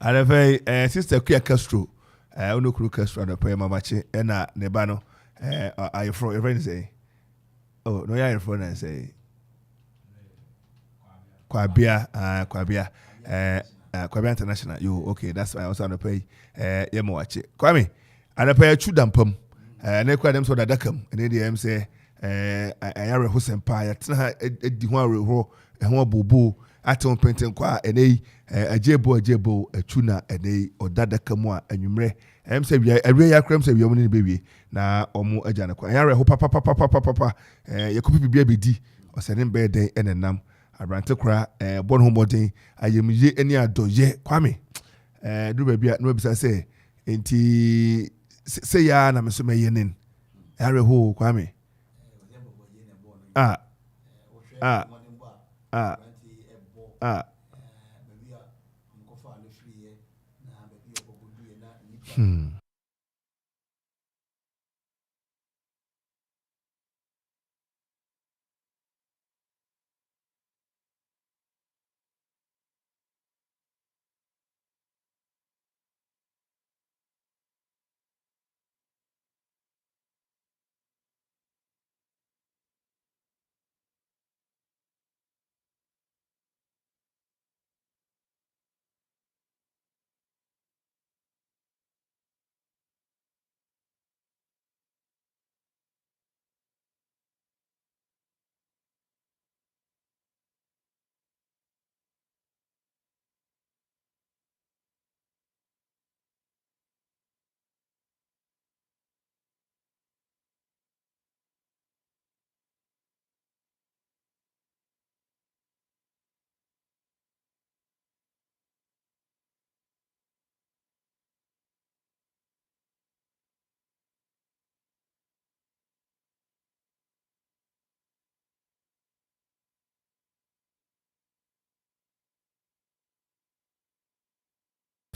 And very sister Kia Castro, Unukuru Castro, and the prayer Mamachi, and Nebano, are you from your say? Oh, no, you're from and say Kwabia, Kwabia International. You okay? That's why I was on the pay. Yamoachi. Kwame, and I pay a chudampum, and they call them so that come, and they say, I are a Hussein Pie, a Diwari, and one boo. Atom printing kwa ene a jebo a tuna ene or dada kamwa and you may say a real creme say your baby na omo ajana kwa yare ho papa you could be baby or sending bed day and nam a brante cra born home body I am ye any ado ye kwame do baby no bisa say enti say ya na me so me yenin yare ho kwame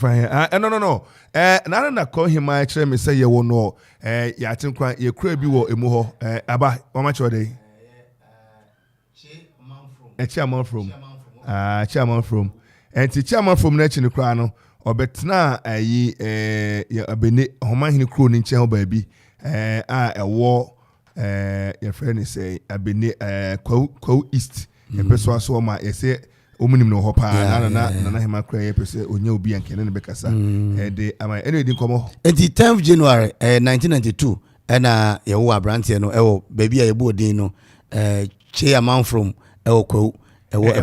No. Nana na call him my chair me say you will know. Ya think you could be wo emu ho. Aba, how much are they? Chairman from. Chairman from. And the chairman from next in the crown. Or betna ya abene homa hini crew in channel baby. A war. Your friend is say abene co east. A person so my say. Omunim no hopa na hema kra ye pese onye obi anke ne bekasa de am anyway din komo enti 10th January 1992 na ye wo abrante no ewo baby a ye bo din no che Amanfo ewo kwa ewo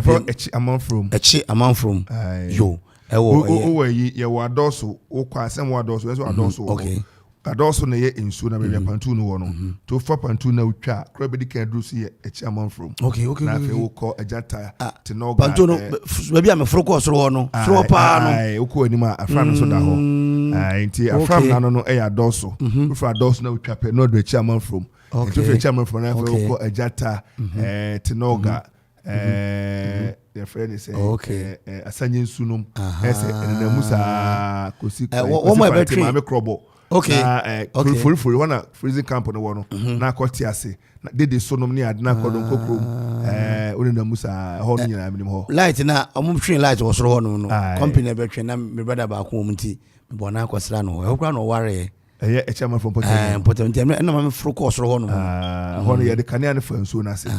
Amanfo yo ewo ye wo adoso wo kwa asem wo adoso enso adoso okay adoso na ye ensu na baby pantu no wo no to for pantu na utwa kra be dikan drusu ye echi Amanfo okay na fe wo ko ajata te no pantu no baby am fro ko soro ho no fro pa no ai wo ko anima afra no so da ho enti afra na no e adoso fro adoso na utwa pe no do echi Amanfo to fe echi Amanfo na fe wo ko ajata te no ga your friend is okay asanye nsu no ese na musa kosi wo mo be twi ma krobo okay full one freezing camp no one na kwoti ase de sonom ni adna kodon kokrom oni na musa ho no nyina minim ho light na omum twen light wo soro ho no company be twen na me brother ba ko mum ti me bona kwasra no ho kra no ware e chairman from Potem na ma me fro ko soro ho no ho no ye de kanea ne fanso na ase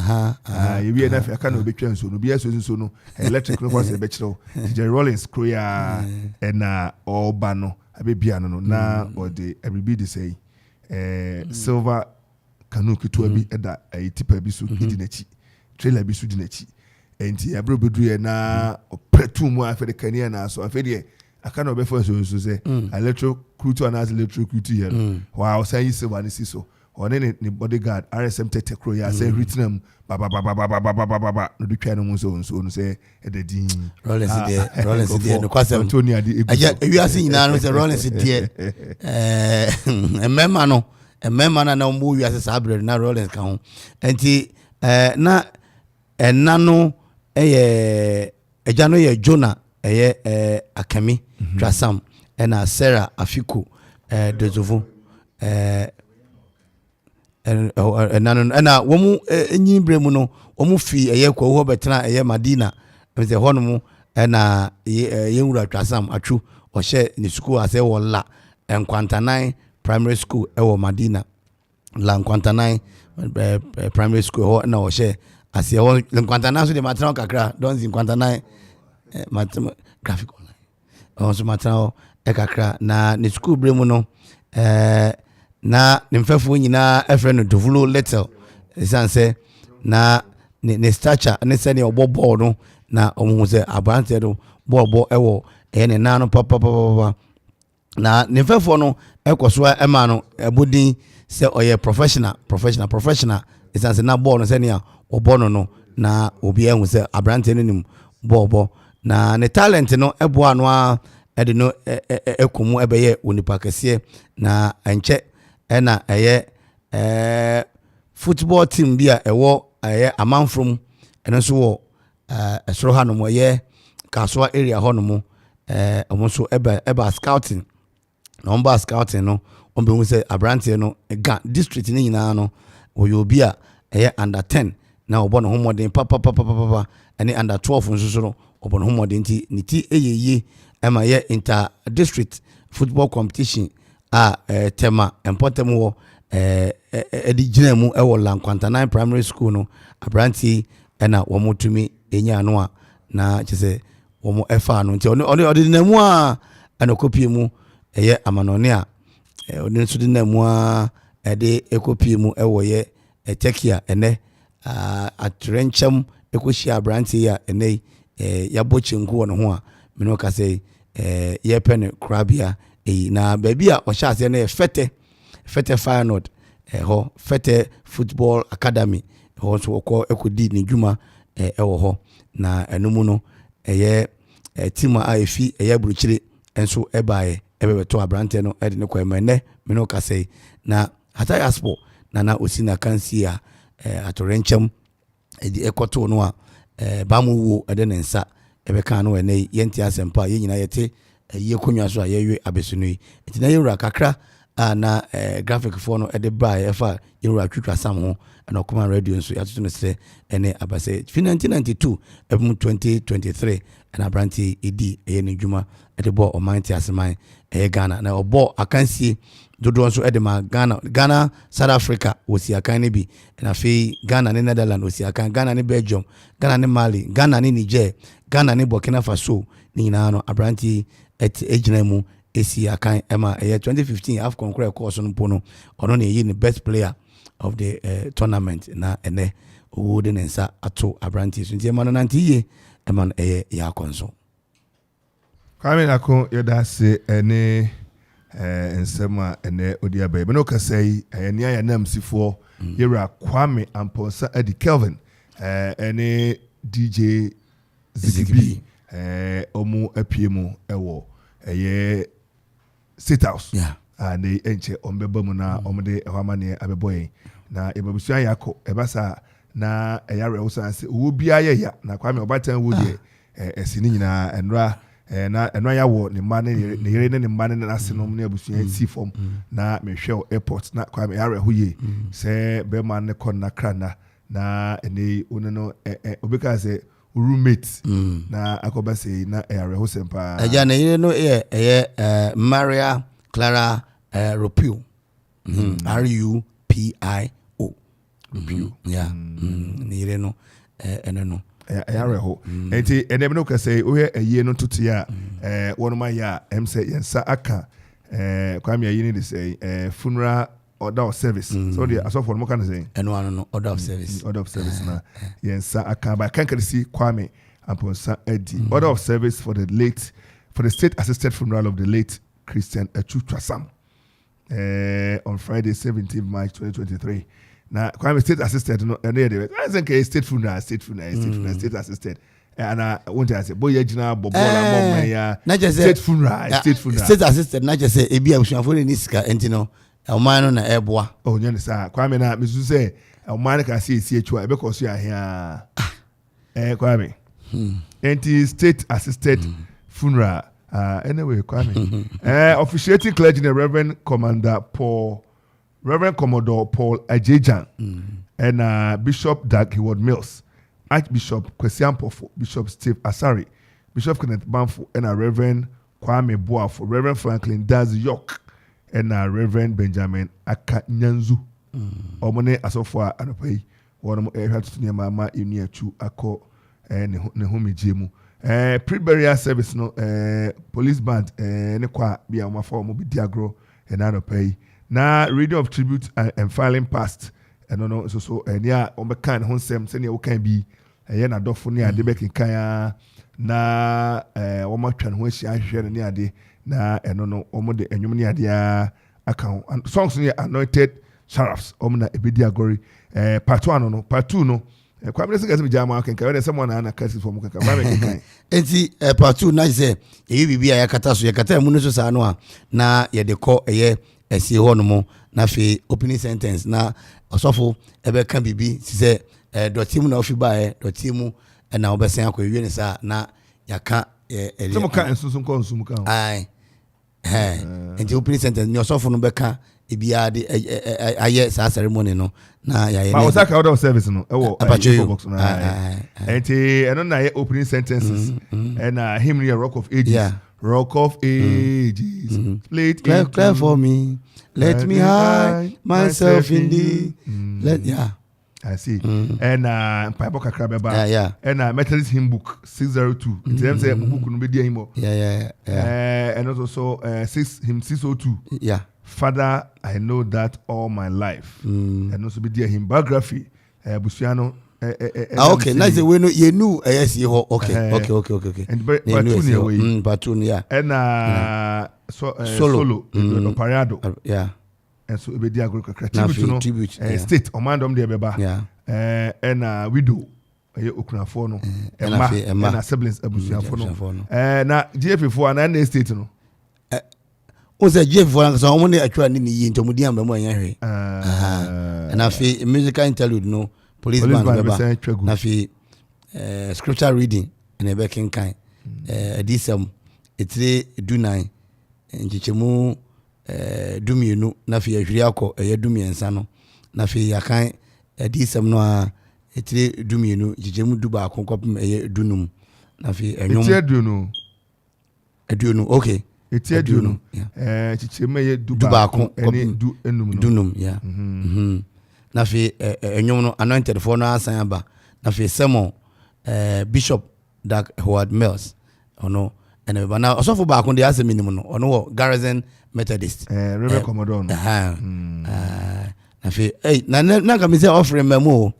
ye wie na fa ka na obetwa nso no bia so nso no electric no kwase be kiro Jerry Rollins kroya na oba no abebia no na ode everybody say silver kanu kitu abi eda tipa bi so gidi nachi trailer bi so di nachi enti abro bedru na opetu mu afede kania na so afede aka na obefo so say electro cruto and electro cruto here wow say silver ni so one ni bodyguard RSM tete kro ya say written ba no do twa no mu so no say edadin Rollins there no kwase Antonio ade aja wi ase nyina no say Rollins there emema na mbo wi ase sabre na Rollins ka ho enti na enano eja no ye Jonah Akami Trasam na Sarah Afiku Dezovo na womu enyi bremu no womu fi eye kwa ho betena eye Madina nze hono mu ɛna yɛwura Twasam atwu ɔhyɛ ne school asɛ wɔ la Nkwantanan primary school ɛwɔ Madina la Nkwantanan primary school hɔ na ɔhyɛ asɛ wɔ Nkwantanan so de matena kakra don Nkwantanan matema graphic online ɔnso matena kakra na ne school bre mu no na ne mfɛfo nyinaa ɛfrɛ no Dovolo Little ɛsan sɛ na ne stature ne sɛ ne ɔbɔ ball no na ɔmo sɛ abrante do ball ɛwɔ ne nan no papa na ne mfɛfo no ɛkɔ so ɛma no ɛbodin sɛ ɔyɛ professional ɛsan sɛ na ball no sɛ ne a ɔbɔ no na obi ɛhu sɛ abrante no nim ball na ne talent no ɛboa no a ɛde no ɛkomu ɛbɛyɛ onipa kɛseɛ na ɛnkyɛ ɛna ɛyɛ football team bi a ɛwɔ ɛyɛ Amanfo ɛno nso wɔ ɛsoro ha no mo ɛyɛ Kasoa area hɔ no mo ɔmo nso ɛba scouting na ɔmo ba scouting no ɔmo bɛhu sɛ abrante no ga district ne nyinaa no wɔyɛ obi a ɛyɛ under 10 na ɔbɔ no ho mmɔden papa ɛne under 12 nso so no ɔbɔ no ho mmɔden nti ne ti ɛyɛ yie ɛma yɛ inter district football competition a tema important wɔ ɛdi gyina mu ɛwɔ la Nkwantanan primary school no abrante ɛna wɔn tumi enya no a na kyerɛ sɛ wɔn ɛfa no nti ɔde na mu a ɛna kopie mu ɛyɛ amanɔne a ɔde nso de na mu a ɛde ekopie mu ɛwɔ yɛ Turkey a ɛnɛ atrɛnkyɛm ekohyia abrante a ɛnɛ yabɔ kyenku wɔ ne ho a mene ka sɛ yɛpɛ ne krabia na baabi a ɔhyɛ ase no yɛ fɛtɛ Fire North ɛhɔ fɛtɛ football academy ɛhɔ nso wɔkɔ ɛkɔdi ne dwuma ɛwɔ hɔ na ɛno mu no ɛyɛ team a efi ɛyɛ burukyire nso ɛbaeɛ ɛbɛbɛtɔ abrante no ɛde ne kɔ ɛmɛ mene ka sɛ na Hataya Sport na osi na kansi a atorɛnkyɛm ɛde ɛkɔto no a bamu wo ɛde ne nsa ɛbɛka no ɛnɛ yɛnti asɛmpa yɛ nyina yɛte yɛ konwa so a yɛwe abesuno yi nti na yɛwura kakra na graphic for no ɛde bra yɛfa yɛwura Twasam ho ɛna ɔkoma radio nso yɛatoto no sɛ ɛne abasɛ 1992 ɛbɛmu 2023 ɛna abrante ɛdi ɛyɛ ne dwuma ɛde bɔ ɔman te aseman ɛyɛ Ghana na ɔbɔ akansie dodoɔ nso ɛde ma Ghana South Africa wɔsi akan ne bi ɛna afei Ghana ne Netherlands wɔsi akan Ghana ne Belgium Ghana ne Mali Ghana ne Niger Ghana ne Burkina Faso ne nyinaa no abrante ɛgyina mu esi akan ɛma ɛyɛ 2015 AFCON kora course no po no ɔno na ɛyi ne best player of the tournament na ɛnɛ ɔwɔ de ne nsa ato abrante so nti ɛma no nante yie ɛma no ɛyɛ yɛ akɔnso Kwame Nako yɛda se ɛne nsɛm a ɛnɛ odi aba bɛ no kasa yi ɛne ayɛ namsifoɔ yɛwura Kwame Amponsa Adi Kelvin ɛne DJ Zigibi ɔmo apie mu ɛwɔ ɛyɛ State House ne enche ombeba mu na omde ehwamane abeboye na ebabusua yakọ ebasa na eyare wosanse wo bia ye ya na Kwame Obatan wo de esini nyina enra na enra ya wo ne ma ne yere ne ma ne na senom ne abusua si form na mehwe airport na Kwame yare ho ye se be ma ne kon na krana na ene ono no obeka se roommate na akobase na yare ho sempa aja na yere no Maria Clara Rupio RUPIO Rupio nire no ene no yare ho enti ene me no ka say o ye aye no tute a wonu ma ya em say yensa aka Kwame ayi ni dey say funeral order of service so the asofo no kan say eno no order of service na yensa aka ba kan see Kwame Amponsa Adi order of service for the state assisted funeral of the late Christian Twasam on Friday 17th March 2023. Now Kwame state assisted no and there I think state funeral state assisted and I want to say boy jina bobola ya state funeral state assisted na just say ebi abusuafo ni sika entino o man no na eboa oh nya sa Kwame na me su say o man ka say CHO e be ko so ahia Kwame anti state assisted funeral anyway, Kwame. Officiating clergy, Reverend Commodore Paul Ajejan, and Bishop Doug Heward Mills, Archbishop Kwesi Ampofo, Bishop Steve Asari, Bishop Kenneth Banfo and Reverend Kwame Boafo, Reverend Franklin Daz York and Reverend Benjamin Akanyanzu. Omone asofo anopai wono ehwa tutu mama eni achu akọ ne homi jemu pre-burial service no police band ne kwa bia omafo mo bi diagro na anopai na reading of tribute and filing past no so eni a omeka ne ho nsem se ne wo kan bi na dofo ne ade be kinkan na wo matwa ne ho ahia ahwe ne ade na no omo de enwum ne ade account songs ne anointed Sharaffs, Omna Ebidia Gory, part 1 no, part 2 no. Kwame say me jama kan ka we someone na kasi for mu kan ba me kan. Enti part 2 na say e bibia ya kata so ya kata mu no so sa no a na ye de ko eye esi ho no mo na fe opening sentence na osofo ebe kan bibi si say doti mu na ofi ba doti mu na obesan akọ wie ni sa na ya ka so mo kan ensunsun ko nsum kan. Ai enti opening sentence ni osofo no be kan ibia de aye sa ceremony no na ya ye ma osaka order of service no e wo box no enti eno na ye opening sentences and him near rock of ages rock of ages clear for me let me hide myself in thee I see and Bible kakra beba and Methodist hymn book 602 it them say book no be dia hymn and also hymn 602 Father, I know that all my life. And also be dear him biography. Busiano. Okay, nice. We know you knew. Yes, you okay. And Batun, yeah. And solo. Parado. Yeah. And so be dear tribute. State. Omandom de beba. Yeah. And widow. Okunafo no. And siblings. Busiano. Na GF4 and estate no. Oza Jeff for so omo ne atwa ni yi ntomudi amba mu anya hwe na fi musical interlude no police band baba na fi scripture reading and e be kinkan edisam etire dunai nchichemu dumienu na fi ahwiri akọ dumiensa no na fi yakan edisam no a etire dumienu nchichemu duba akonkopem dunum na fi enwom etire duno okay Etia duno chichema ye duba eni du enum dunum na fi enwom no anointed for no asan aba na fi sermon Bishop Doug Howard Mills ono ene ba na osofo ba akon de aseminim no ono wo Garrison Methodist Reverend Commodore na fi na ka me say offering memo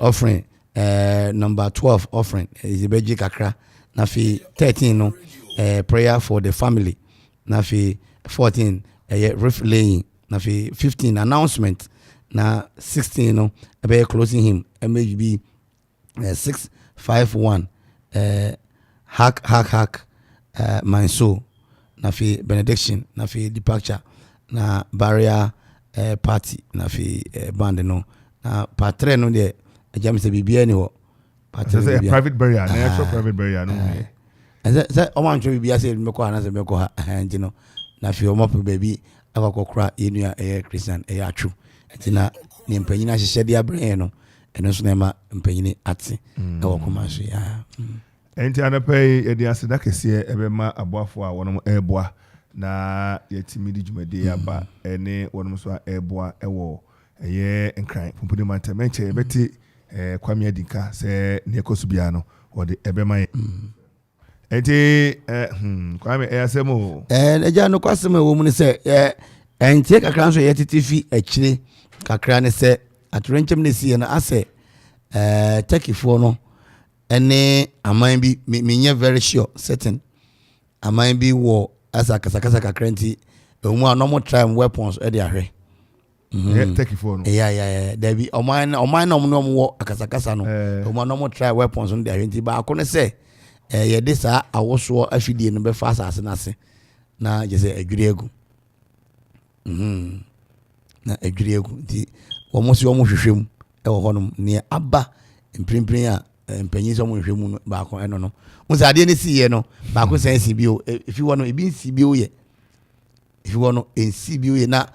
offering number 12 offering is beji kakra na fi 13 no prayer for the family na fi 14 riff laying na fi 15 announcement na 16 no be closing him maybe 651 hack my soul na fi benediction na fi departure na barrier party na fi band no na patre no de ajam se bibia ni ho patre private burial na actual private burial no Say, I want to be a say, Meko, and as a Meko, and you know, now for your mop baby, I will cry in your air Christian, a true. And then, the Impenia shed their brain, and also never Impeni at our commercial. And to pay a dear Sedakis, ever ma above for one of airboa, na yet timid media, but any one of airboa, a war, a year and crying from putting my temenche, Betty, Kwame Dinka, say Necosubiano, or the Ebema. Eti kwame asemo eja no kwasem wo mu ne se entie kakra nso ye titifi akire kakra ne se atorenchem ne sie na ase tekifo no ene aman bi menye very sure certain aman bi wo asa kasakasa kakra nti omu anomo try weapons e de ahwe tekifo no there be oman no wo akasakasa no omu anomo try weapons no de ahwe nti ba akone se ye de sa awoso afidie no be fa asase na se na je se adwire egu na adwire egu di wo si wo hwehwem e wo honom ne aba mprimprin a mpanyin so mo hwehwem no ba ko eno no mo sa ade ne si ye no ba ko san si bio ifi wo no ebi si bio ye ifi wo no ensi bio ye na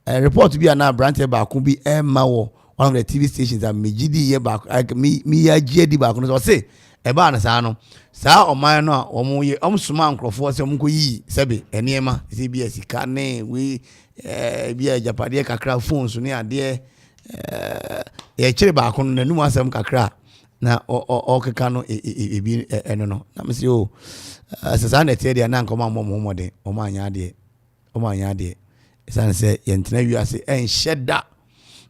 report bi na branch ba ko bi e ma wo one of the TV stations that megidi ye ba mi ya gidi ba ko so say eba na saa no saa oman no a omo ye omsoma ankrofo se omko yi sebe eniema se bia sika ne we bia japade kakra phones ne ade ye kire ba ko no nanu asem kakra na o keka no ebi eno no na me se o sasa na tie dia na nkoma mmomode o ma anya ade san se yentena wiase enhyeda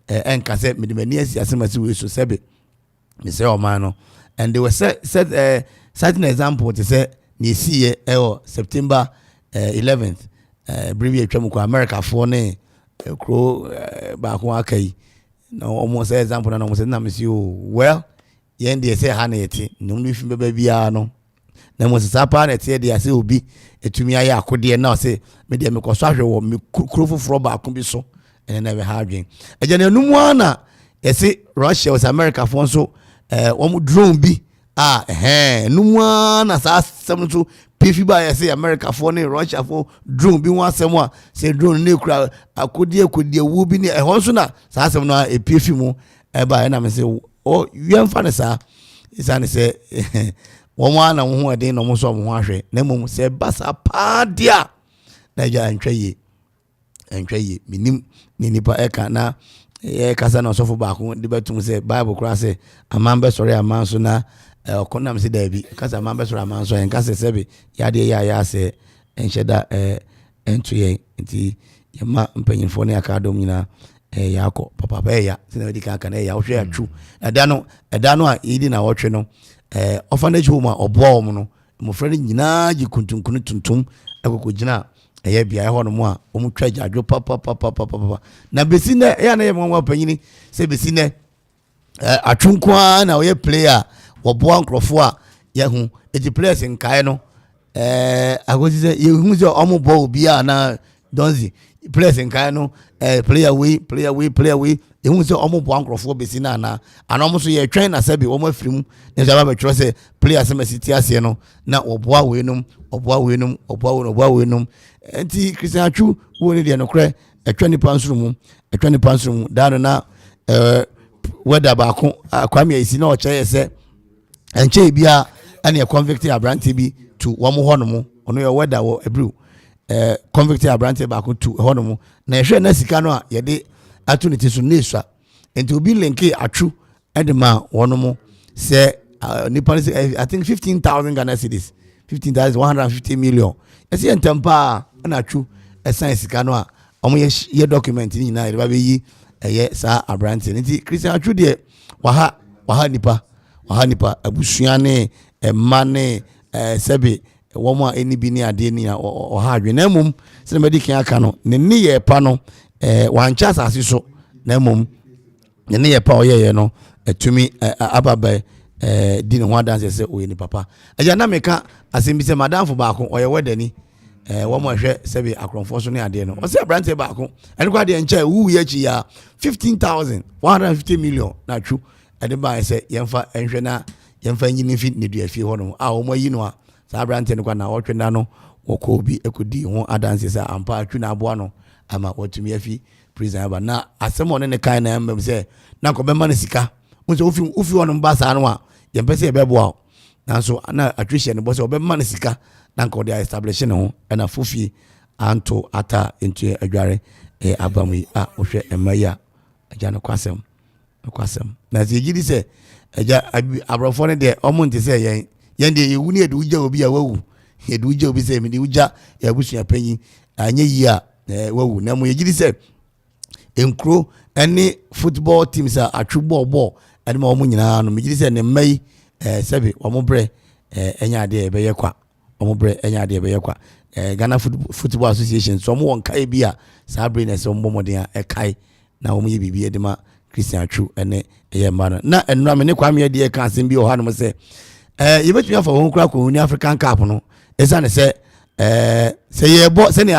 enka se medimani asiase we so sebe me say o man no and they were certain example to say ni see September 11th briefly atwa mu America for ne kro ba ko akai na almost example na almost na me see well yen dey say ha na yeti nyum no fi beba bia no na mo sesa pa na tie dey say obi etumi aye akode na say me dey me koso ahwe wo me kro foforo ba ko bi so and na be ha adwen eje na numu ana yesi Russia was America for so drone bi numu na sa sem so pefi ba yesi America for ne Russia for drone bi wan sem a say drone ne kura akode wu bi ne so na sa sem no e pefi mu ba na me say o yem fa ne sa isane say won na wo ho eden no mo so mo ho ahwe na mom say basa pa dia na ja antwaye minim ni nipa eka na kasa na sofo ba ko de betum say Bible kura say amambe sori amanso na okonam se dabi kasa amambe sori amanso en kasa sebe ya de ya say enhyeda entuye nti yema mpanyinfo ne akadom nyina yakọ papa ba ya se na di kan kan ya hwe atwu eda no a yidi na wotwe no orphanage home a obo no mo frɛ nyina gi kuntunkunu tuntum akoko gina bia ho no mo a omutwa adwo papa na besi ne ya na ye mo panyini se besi ne atwunko na oye player obo ankrofo a ye hu eti players nkae no agozi se ye hu se omo bo obi a na donzi players nkae no player we ehun se omo bo ankrofo besi na omo so ye twen na sabi omo afirim ne jaba be tro se players me siti ase no na oboa we num enti Christian Atwu wo ne de no kre etwa ni pansurum dano na weda ba ko Kwame isi na o che se enche bia ane convict abrante bi to wo mo hono mo ono ye weda wo ebru convict abrante ba ko to hono mo na ehwe na sika no a ye de atu ne tisu nesua enti obi linki Atwu edema wono mo se nipa I think 15,000 Ghana cedis 15,150 million esi entempa na Atwu esan sika no a omo ye document ni na ba be yi sa abrante nti Christian Atwu de waha nipa abusua ne emma ne sebe womo a eni bi ni ade ni oha adwe na mum se na medikan aka no ne ni ye pa no wancha asase so na mum ne ni ye pa oyeye no etumi ababa di ne ho adanse se oye ni papa eja na meka asembi se madamfo ba ko oye wedani womo hwe sebe akronfo so ne ade no o se abrante ba ko ene kwa de nche wu ye chi ya 15,150 million na Atwu ede ba se yemfa enhwe na yemfa nyini fi ne dua fi ho no a omo yi no a sa abrante ne kwa na wotwe na no woko bi ekodi ho adanse se ampa Atwu na aboa no ama wotumi afi prison aba na asemo ne kan na mbem se na ko be ma ne sika unse ufi wono mbasa no a yempese e beboa nanso na Atwu ne bo se obema ne sika na ko dia establish ne ho na fufi anto ata into adware abamu a ohwe emaya aja no kwasem na se gidi se aja abrofo ne de omo nti se yen de ewu ne edu uja obi a wawu edu uja obi se mi de uja ya busua panyi anye yi a wawu na mo yegidi se enkro any football teams a Atwu ball ade ma omo nyina no megidi se ne mai sebe omo bre enya ade ebe ye kwa omo bre enya ade ebe ye kwa Ghana Football Association so omo won kai bia sa bre na se omo moden a kai na omo ye bibie de ma Christian Atwu ene ye ma na enura me ne Kwame de ka asem bi o ha no se ye betumi afa won kura ko ni African Cup no esa ne se se ye bo se ne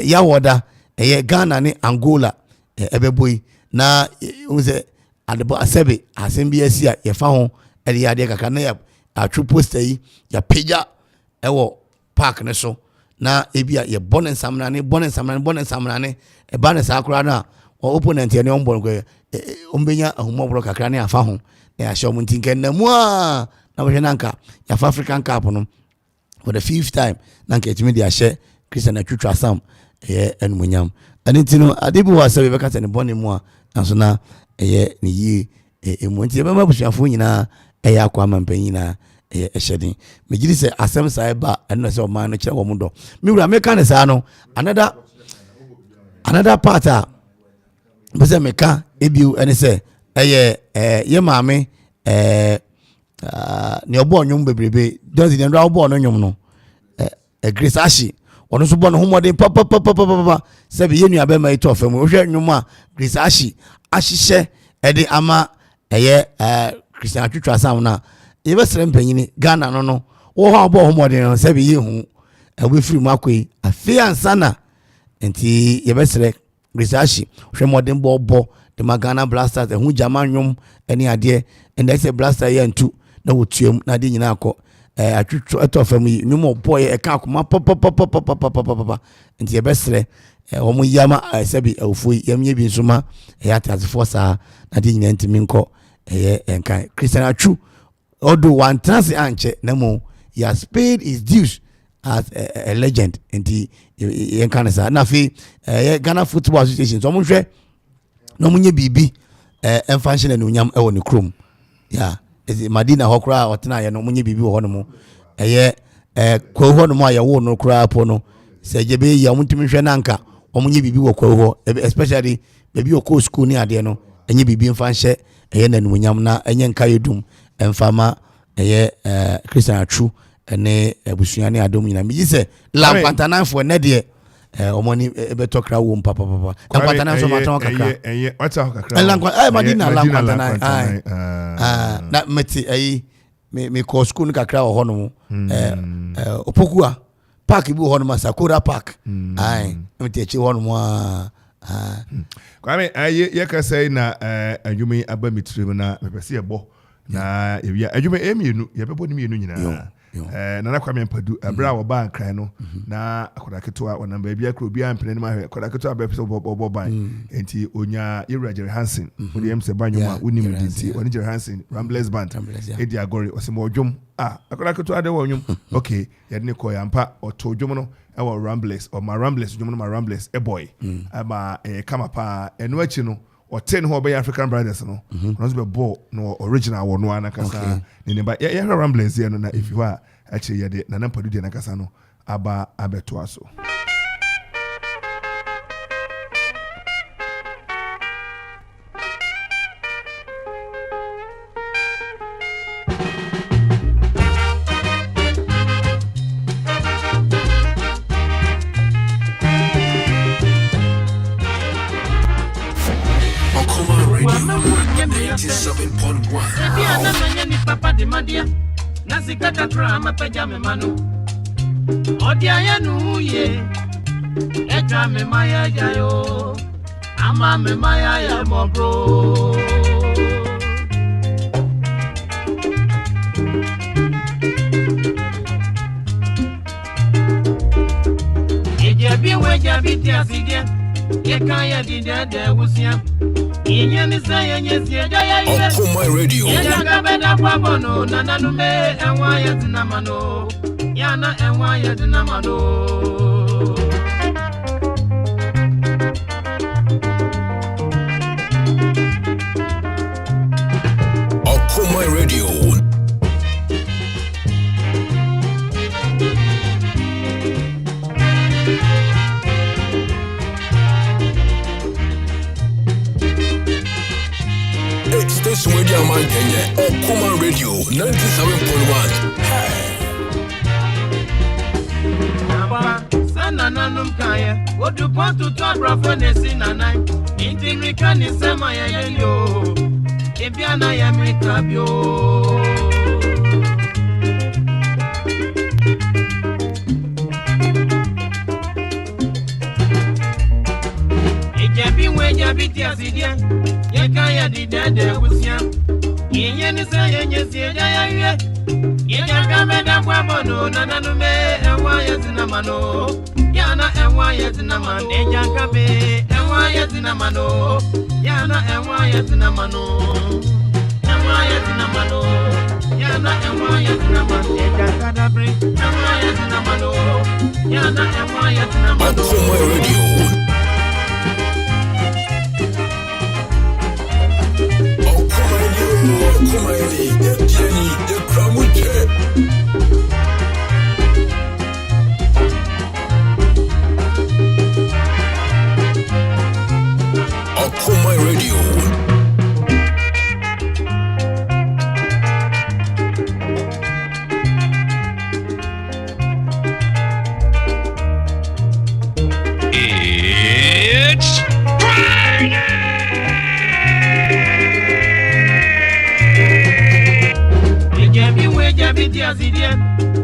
ya woda ye Ghana ni Angola ebeboyi na unse adebo asebe asem asi a ye fa ho ede ya de kaka na ya Atwu poster yi ya peja ewo park ne so na ebia ye bonen samna ne e ba ne sakura na opponent ye ne on bon ko ombenya ahumobro kakra ne afa ho na ya show muntinken na mu a na we nanka ya African Cup no for the 5th time nanka etimi dia share Christian Atwitwa Sam enumunyam anintino adebu wa se be kata ne bone mu a nanso na ni yi emu nti be ma busuafo nyina akwa mampanyi na eshedin megiri se asem sai ba eno se o man no kire wo mudo mi wura me kan sa no another part a bese meka ebiu ene se ye maame ne obo onwum bebrebe dozi ne ndo obo no nwum no Grace Ashi ono so bo no homode papa se be yenu abema ito ofam o hwe nwum a Grace Ashi ahihye ede ama Christian Atwitwa Sam na ye besere mpanyini Ghana no wo ha obo homode no se be yehu we free makoi afi ansana enti ye besere Grace Ashi hwe modern bo the Magana Blasters hu Jamanwum eni ade and that's a blaster ye ntu na wotuam na de nyina akọ Atwitwa etofam yi nwum boy e ka akoma papa enti ye besere omo yama sebi awfo yamye bi nsoma atazefo sa na de nyina ntimi nkọ enkan Christian Atwu odo one trans anche na mo he has paid his dues as a legend enti enkan sa na fi Ghana Football Association so mo hwe no munye bibi enfanhye na unyam ewo ne krom ya Madina hokra otena ye no munye bibi wo no mo ko ho no mo ya wo no kra po no se jebe ya muntimi hwe nanka omunye bibi wo ko ho especially baby o school ni ade no enye bibi enfanhye na unyam na enye nka yedum enfama Christian Atwu ene abusuane adom nyina mi se la kwantana fo ne de omoni betokra wo papa kwantana so maton kakra what's kakra Madina la kwantana na meti me ko school kakra wo hono Opoku park bi hono Masakura park meti echi hono mo kwame ye ka say na adwumi abamitrim na mepese ye bo na ewia adwuma emienu ye bebo ni mienu nyina na kwame mpadu abra wo ban kran no na akodaketo a wona ba bia kro bia mpene ma hwe akodaketo abepese bo ban enti onya Yewura Jerry Hansen odi em se banwoma unim dinti oni Jerry Hansen Ramblers Band edi agori osemo odwom akodaketo ade wo nwom okay ye ne ko yampa oto odwom no e wo Ramblers o ma Ramblers odwom no ma Ramblers e boy ama kama pa eno achi no or 10 who obey African brothers no no be ball no original one no anakasa ni ba ya Ramblers here no na if you are actually ya de na nampadu de nakasa no aba abeto aso Papa de Madia, Nazikata Trama Pajame Manu, Odia Yanu ye, Ejame Maya Yayo, Amame Maya Yamobro. Ejabi Wajabi Tiasidia, Yakaya did there was him. Opoku Radio. Opoku Radio. Station Radio Man Kenya, Opoku Radio 97.1. Sana nanum kaya, what do you want to talk about Nesina nine? Intimikani Sama Yayo, Ebiana Yamikabio. Ejabi Wajabi Asidia. Yakaya di dede usia Yenye nisa yenye siya ya Yaka meda kwa bono Nananu me ewa yetina mano Yana ewa yetina mano Yaka me ewa yetina mano Yana ewa yetina mano Ewa yetina mano Yana Emaya Naman, Kadabri, Emaya Namano, Yana Emaya Namano. Akoma Radio. Akoma Radio, Jenny, the Kramuche. Akoma Radio. It's Friday! Jabi Diazidia,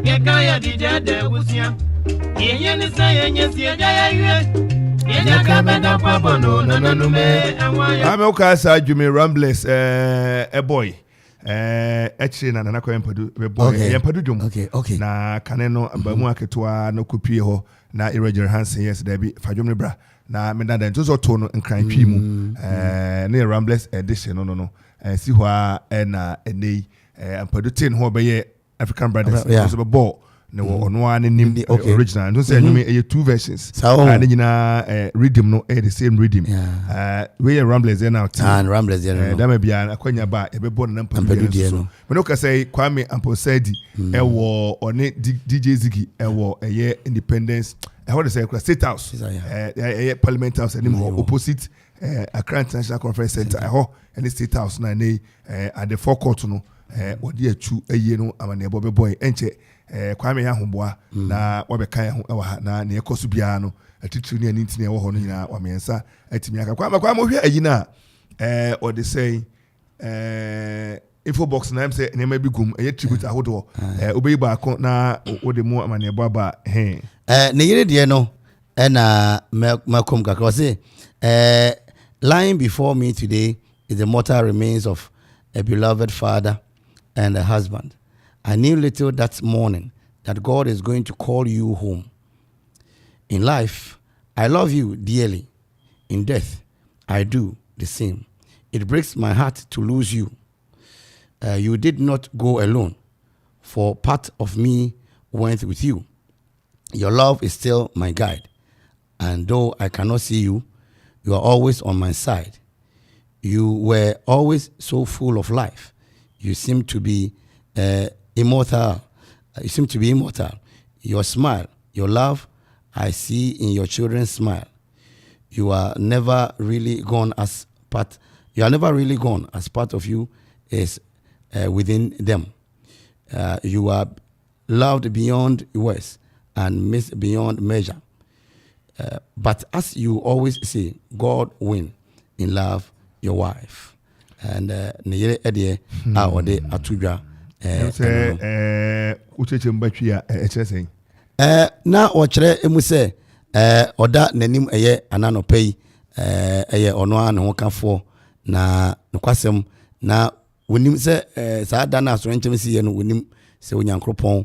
Yakaya Dida, Wusia, Yen is saying, yes, Yaya, Yakabenda Pabono, Nanume, and why I'm okay, sir. Jimmy Ramblers, a boy. Actually, na nako yempadu boy yempadu dum. Okay. Na kaneno abamu aketua no kupie ho na irregular Hansen yes debi fadwom ne bra na me dada ntozo to no nkran twi mu na Ramblers edition no si ho a na enei ampadu tin ho be African Brothers so be ball ne wo ono an nim original nto say nyume two versions and nyina rhythm no the same rhythm we Ramblers there now and Ramblers there da ma bia akwanya ba e be ball na ampadu so me no ka say Kwame Amposadi e wo one DJ Ziggy e wo eye Independence how to say State House Parliament House anymore opposite Accra International Conference Center and State House na at the forecourt no odi achu eye no amane bobe boy enche Kwame ya homboa na wabeka ya ho ha na ne ekoso bia no atitiri ne antini wo ho no nyina wa mensa atimi aka Kwame hwe ayi na odi say info box na say ne ma bi gum eye tribute ahodo obeyi ba ko na odi mu amane boba he ne yire de no na makom kakra say lying before me today is the mortal remains of a beloved father and a husband. I knew little that morning that God is going to call you home. In life, I love you dearly. In death, I do the same. It breaks my heart to lose you. You did not go alone, for part of me went with you. Your love is still my guide, and though I cannot see you, you are always on my side. You were always so full of life. You seem to be immortal. You seem to be immortal. Your smile, your love, I see in your children's smile. You are never really gone as part. You are never really gone as part of you is within them. You are loved beyond words and missed beyond measure. But as you always say, God win in love your wife. And ne edie a ode atudwa ucheche mbatwi a echesen na o kire emu se oda nanim eye ananopei eye ono an ho kafo na nokwasem na wonim se saada na so nkyem si ye no wonim se onyankropon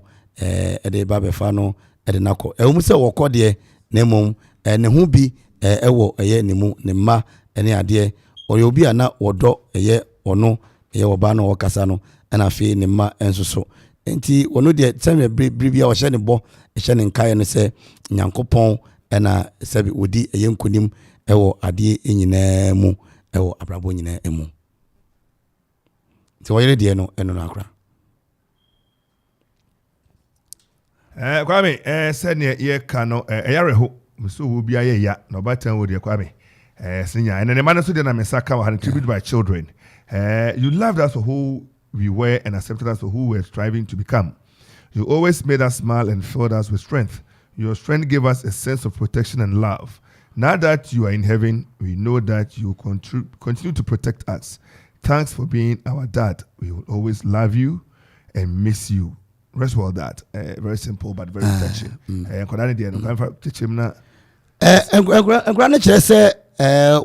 ede ba befa no ede nako emu se wokode na mom ne ho bi ewo eye nemu ne ma ene ade oyobi ana wodo eye ono eye oba no okasa no ana fe ne ma ensoso enti ono de teme bribia o hye ne bo hye ne nkae no se nyankopon ena sebi odi eye nkonim ewo ade enyina mu ewo abrabo nyina emu ti woyere de no eno na akra Kwame se ne ye ka no eyareho so wo bia ye ya no batan wo de Kwame Senior, and the man so did Mesaka had tribute by children. You loved us for who we were and accepted us for who we were striving to become. You always made us smile and filled us with strength. Your strength gave us a sense of protection and love. Now that you are in heaven, we know that you continue to protect us. Thanks for being our dad. We will always love you and miss you. Rest well, Dad. Very simple but very touching.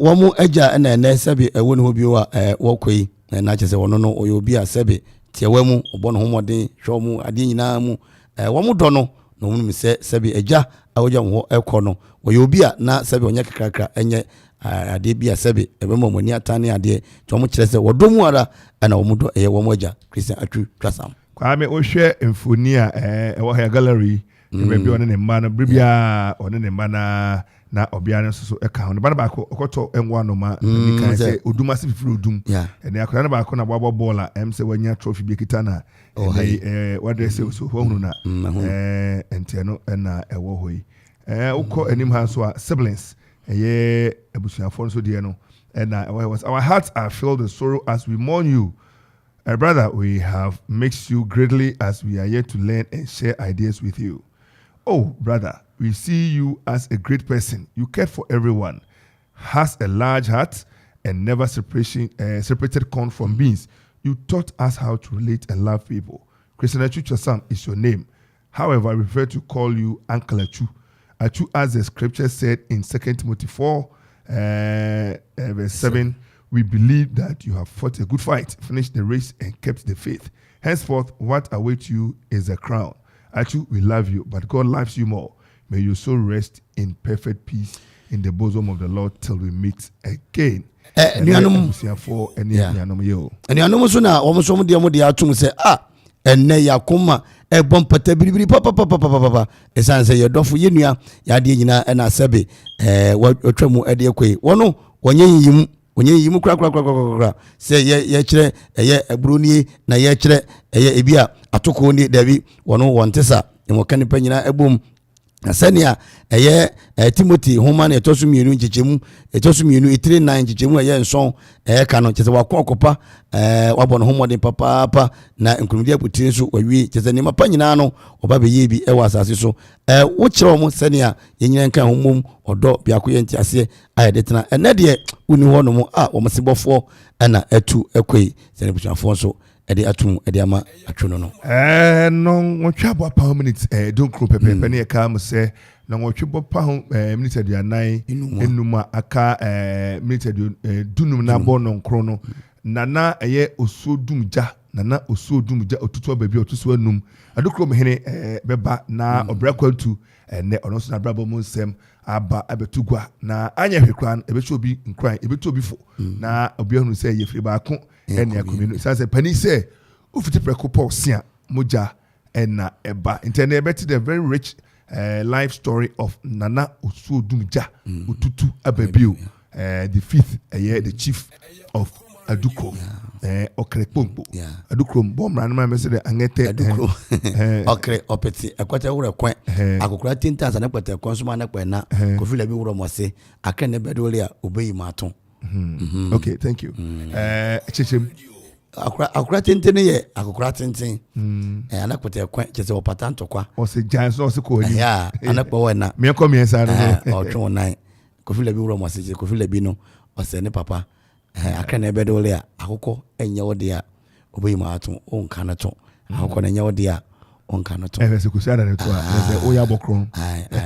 Wamu eja na ene sebi ewo ne hobi wa wokoi na chese wono no oyobi a sebi tiewemu obo no homoden hwomu ade nyina mu wamu do no no mu se sebi eja awoja ho ekọ no oyobi a na sebi onye kakrakra enye ade bi a sebi ebemo moni atane ade to mu chese wodomu ara na womu do eye wamu eja Christian Atru Twasam Kwame o share mfonia ɛwɔ ha gallery maybe on ne man bribia on ne man na obia no so ɛka ho ne ba ba ko okoto enwa no ma ni kan say oduma se fifiri odum ene akora ne ba ko na babo ball a em say wanya trophy bi kita na what they say so hunu na ente no na ɛwɔ hɔ yi ukọ anim ha so a siblings ebusuafo so de no na our hearts are filled with sorrow as we mourn you. Brother, we have mixed you greatly as we are here to learn and share ideas with you. Oh, brother, we see you as a great person. You care for everyone, has a large heart, and never separated corn from beans. You taught us how to relate and love people. Christian Achu is your name. However, I prefer to call you Uncle Achu. Achu, as the scripture said in 2 Timothy 4, verse 7, we believe that you have fought a good fight, finished the race, and kept the faith. Henceforth, what awaits you is a crown. Achu, we love you, but God loves you more. May your soul rest in perfect peace in the bosom of the Lord till we meet again. And you know, so now, almost some of the atum say, and ne yakuma, a bump patabri, papa. As I say, your dofu yinia, yadina, and I sabi, what your tremu edeque. One, when you crack, say, ye chere, a bruni, na ye chere, a ebia, a tokoni, Devi, one tessa, and what can you penny a boom. Senia Timothy Homan etosum yenu chichemu etosum yenu 39 chichemu nson kano chese wakokopa wabon homodin papa na nkrumdia putin so wawi chese ni mapa nyina no oba ye bi ewa asase so wo kire mo senia yenyina nkan homom odo biako ye ntiase ayedetena ene de uni ho no mo wo msebofo na atu ekoi sene busuafo so ede atum ede ama atwono no no wotwa bo pa minutes don kro pepe ne e ka mo se na wotwe bo pa minutes aduanan enuma aka minutes dunum na bo no nkro no nana eye osodumja nana osodumja otutu ba bi otuso anum adokro mhene beba na Obra Akwantu ne ono so na brabo mo nsem aba abetugwa na anya hwekran ebecho bi nkran ebeto bi fo na obi anu se ye firi ba ko ene akominu say pani say ufiti preko posia moja ena eba intene ebeti the very rich life story of Nana Osodumja Ututu Ababiu the fifth the chief of Adukro Okrekpompo Adukro bomra na me say the angete Adukro okre opeti akwata wura kwan akokora tintas na kwata konsuma na kwa na Kofi labi wura mo se aka ne bedole a obeyi maton. Okay, thank you. Chichem akokora tintin ye akokora tintin anakwata kwan chese opatanto kwa o se giants o se ko ni anakwa wona me ko me ensa no o twon nine Kofi labi wura mo se Kofi labi no o se ne papa aka ne bedole a akoko enye wode a obeyi maton o nka na to akoko na enye wode a onka no to se ko sia na to a se o ya bokron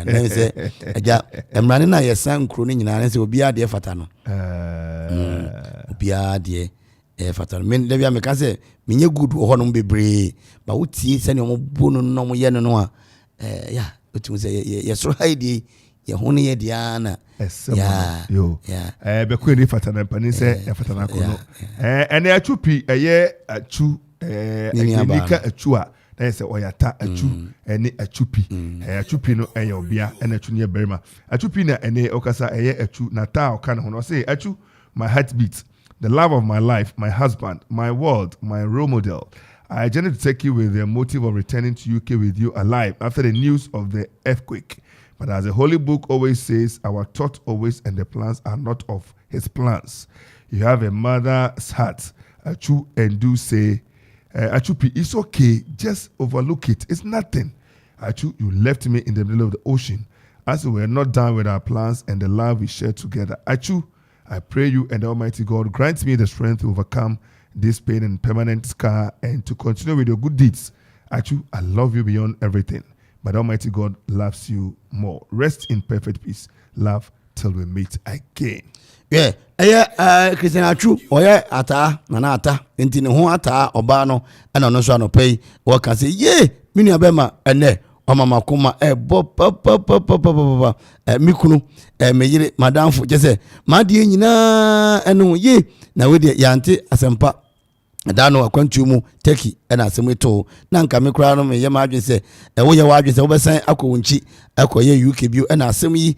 na se aja emrane na yesan nkro ni nyina na se obi ade fata no obi ade fata men da bia me ka se menye good ho no bebre ba wutie se ne mo bonu no mo ye no a ya otum se ye so haidi ye hone ye dia na be ko ni fata na pani se fata na ko no ene atupi eye atu nika atu a na se oyata atu ene atupi atupi no eye obia ene atu ne Barima atupi na ene okasa eye atu na ta okana ho no say atu my heartbeat, the love of my life, my husband, my world, my role model. I journeyed to take you with the motive of returning to UK with you alive after the news of the earthquake. But as the Holy Book always says, our thoughts always and the plans are not of his plans. You have a mother's heart. Achu and do say, Achupi, it's okay. Just overlook it. It's nothing. Achu, you left me in the middle of the ocean as we were not done with our plans and the love we shared together. Achu, I pray you and the Almighty God grant me the strength to overcome this pain and permanent scar and to continue with your good deeds. Achu, I love you beyond everything, but Almighty God loves you more. Rest in perfect peace. Love till we meet again. Yeah, Christian Achu, oya ata nana ata enti ne ho ata oba no na no so anopei wo ka say ye minu abema ene omama kuma bo mikunu meyire madamfo je say madie nyina eno ye na we de yante asempa dano Akwantu mu Turkey na asem to na nka me kura no me ye ma adwen se wo ye wa adwen se wo besan akowunchi akoye UK bio na asem yi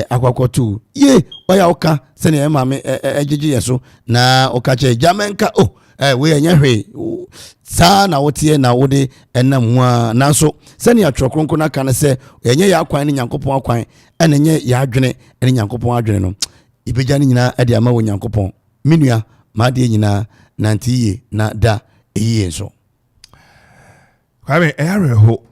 akwakoto ye oya oka se ne ma me ejeje yeso na oka che jamenka we enya hwe sa na wotie na wode enam ho na so se ne atwokronko na kan se enye ya akwan ne Nyankopon akwan ene nye ya adwene ene Nyankopon adwene no ibeja ne nyina ade ama wo Nyankopon menua ma de nyina nanti na da so kwame ho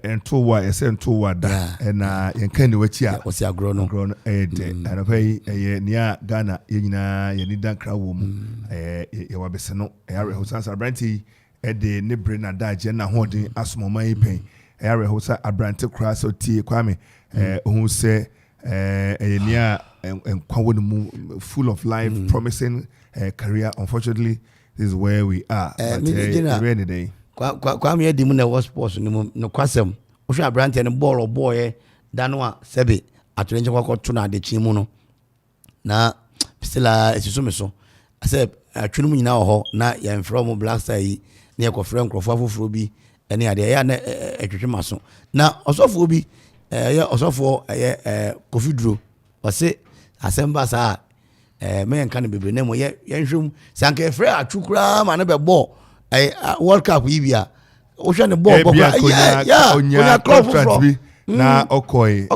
ento wa ento wa da na yenka ni wachi a osi agro no de na pay nia Ghana yenyina ye ni dan kra wo mu ye wa bese no ho sansa branti de ne bre na da je na hoden asomoma yi pen ho sa abrante kra so tie kwame ohun se nia enkwa wo mu full of life promising career. Unfortunately, this is where we are. But every day. Kwa me di mu na was sports no kwasem. O hwa brand and ball boy danwa sebe atorenje kwakọ to na adechi mu no. Na pistila esiso meso. Ase atwenu mu nyina ho na ya from Black Star yi na ye kofre nkrofo afoforo bi ene ade ya na etwetwe maso. Na osofo bi ya osofo Kofi Duro wase asemba sa me nka ne bebre na mo ye nhwem sanka frɛ atwukura ma ne bɛbɔ World Cup yi bia o hwɛ ne ball bɔkɔ onya contract bi na okoi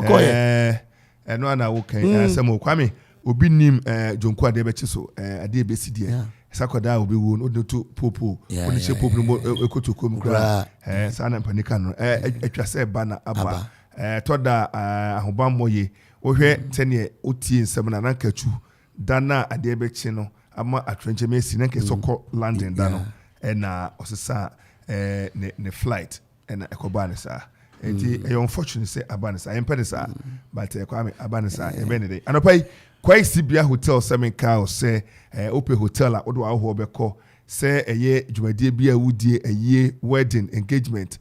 eno ana wo kan asɛm kwame obi nim jonko ade bɛchi so ade bɛsi die sakoda obi wo no to popo oni che popo no ekotoko mu kra sana panika no atwa sɛ ba na aba toda ahobammoye o hwɛ tene otie nsɛm na nankachu dana ade bechi no ama atrenche mesi na nke sokọ London dano na osisa ne flight na ekoba ne sa enti unfortunate say abane sa empede sa but kwame abane sa ebenede anopai kwai Sibia hotel seminka o say ope hotel a odo aho obekọ say eye dwumadie bia wudie eye wedding engagement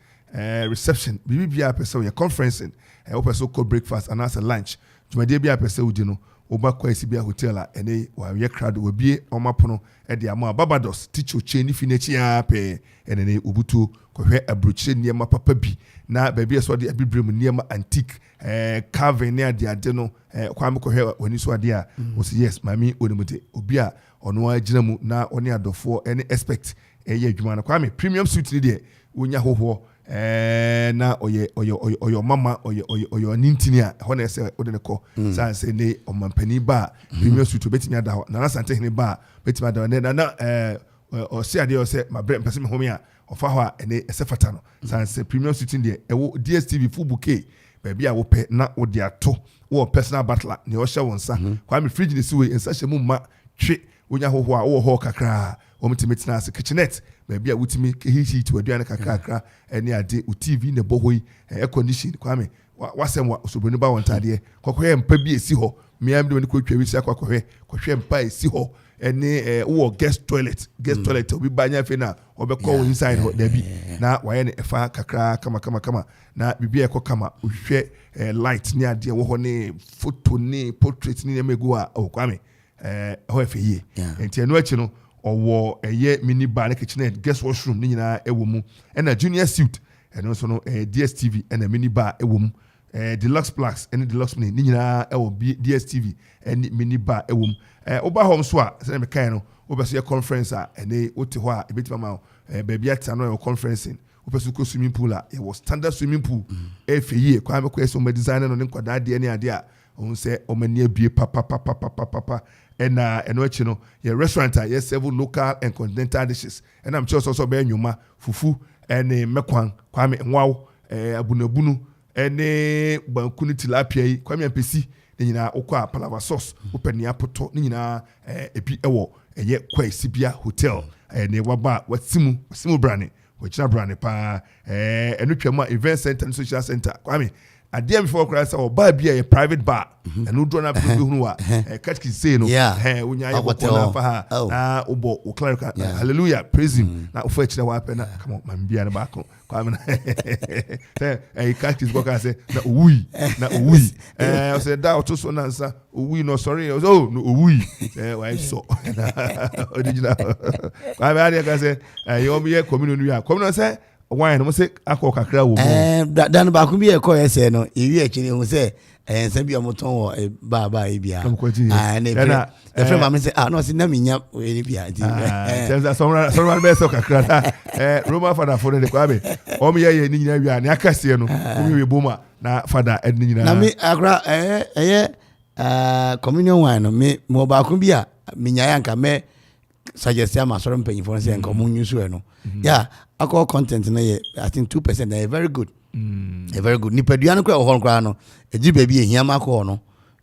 reception bibia person ye conferencing ope so call breakfast and as a lunch dwumadie bia person wudi no oba kwa Sibia hotel a ene wa ye crowd wobie omapono e de ama Barbados ticho cheni finechi ya pe ene obutu kohwe abrochire niema papa bi na baabi so de abibrem niema antique carving ne ade no kwa me kohwe wani so ade a o say yes mami onimude obi a ono agina mu na oni adofo ene expect eye adwuma na kwa me premium suite ni de wonya hoho na oyo mama oyo nintini a ho na ese odene ko san se ne omampani ba premium suite betimi ada ho na sante hene ba betimi ada na o se ade o se mabre mpese me homi a ofa ho a ene ese fata no san se premium suite de ewo DSTV full bouquet baby a wo pe na wo de ato wo personal butler ne o hye won sa kwa me fridge ne siwe ensa hye mu ma twe wonya hoho a wo ho kakra omitimeti as kitchenette baby a wutimi kehihi to aduane kakra ene ade u TV ne bohoi air condition kwame wasem wa osoboni ba wontade kokoye mpa bi esi ho miam de ko twa wi si akokohwe kohwe mpa esi ho ene wo guest toilet obi banya fe na obekọ inside ho da bi na waye ne efa kakra kama na bibi ekọ uhwe light ni ade wo ho ne photo ni portrait ni emego a kwame ho efe yi enti eno achi no owo eye mini bar na kitchenette guest washroom ni nyina ewo mu na junior suite eno so no DSTV na mini bar ewo mu deluxe plus and deluxe ni nyina ewo DSTV and mini bar ewo mu oba home so a se me kan no obeso conference a ene oti ho a ebetima ma baby ata no conferencing obeso ko swimming pool a e was standard swimming pool efe yi kwa me ko eso me designer no ne nkwada de ne ade a on se o mani abie papa eno achi no your restaurant a yes several local and continental dishes and I'm sure so be nyuma fufu ene mekwan kwame nwawo abunabunu ene bankuni tilapia yi kwame ampesi ne nyina okwa palava sauce opani apoto ne nyina ebi ewo eye kwa Sibia hotel ne waba wasimu brane wachina brane pa eno twam event center and social center kwame adeɛ before Christ or bar be a private bar and no drawn up who are catch say no when you are for obo cleric hallelujah praise him now fetch the weapon come on man be an back come a catch his work I say na we I said that to so answer we no sorry oh no we why so original I say you be a community say why no say akọ kakra wo dan ba ku bi e ko ese no ewi akini hu say ense bi omoton wo ba e bia na e friend ma say no say na minya e bia tell someone be so kakra Roma father for the kwabe o me ye ni nyina wi na akase no mi we boma na father ed ni nyina na mi akra communion wine no me mo ba ku bi a minya yanka me suggest am asoro mpanyifo say enko mo nyusu no yeah alcohol content na I think 2% they very good very good nipadua no kwa ho nkra no eji baby ehia alcohol no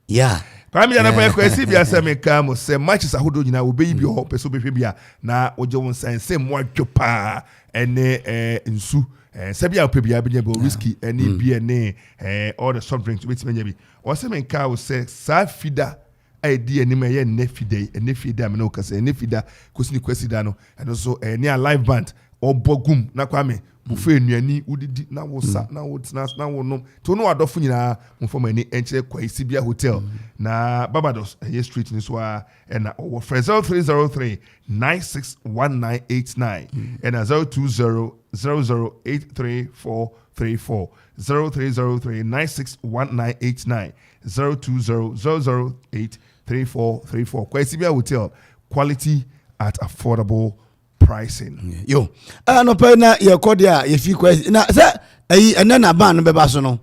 yeah kwa mi na kwa esi bia se me ka mo se matches ahodo nyina wo beyi bi ho peso behwe bia na oje won sense mo adwopa ene nsu se bia ope bia benya bo whiskey ene bia ne all the soft drinks with menya bi o se me ka wo se sa fida idea ni me ye ne fida me no ka se ne fida kosini kwasida no and so ne a live band obogum na kwame bufe nuani udidi na wosa na wotina na wonom to no adofo nyina mfom ani enche kwa Isibia Hotel na Barbados street ni so na owo 0303 961989 and 0200083434 0303 961989 0200083434 kwa Isibia Hotel, quality at affordable pricing. Yo, no pay na ye kodia ye fi question na say na ban no beba so no.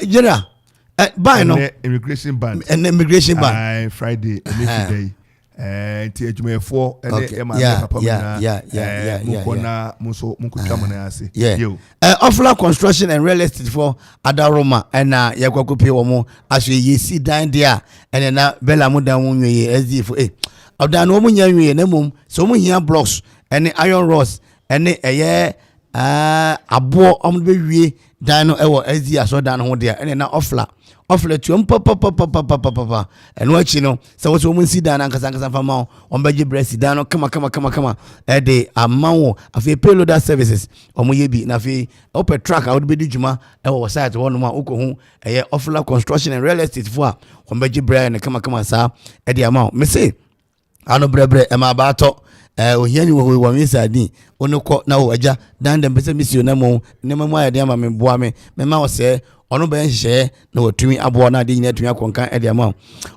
General ban no immigration ban. An immigration ban. Friday today. Ti adwumefo papa na muso munkutama na ase. Yo. Ofla construction and real estate for Adaroma and ye kwakope wo mo aswe ye si dan dia and na bella mu dan wonwe ye SD for Oda no munya nwie na mum so mu hia blocks ene iron rods ene eye abo ombe wie dan no ewo ezi aso dan ho de ene na ofla tuom papa eno achi no so wo mu si dan ankasa fama ombeje breast dan no kama de amawo afi payloader services omo ye bi na afi open track a wo be di djuma ewo site wo no ma ukohu eye ofla construction and real estate for ombeje breast ne kama sa e de amawo me say ano brebre ema bato ohiani wo wa mi sadi onoko na wo aja dan dem pese misio na mo ne mamu ayade ama me boa me ma wo se ono be nhye na watumi abo na de nyina atumi akonkan e de ama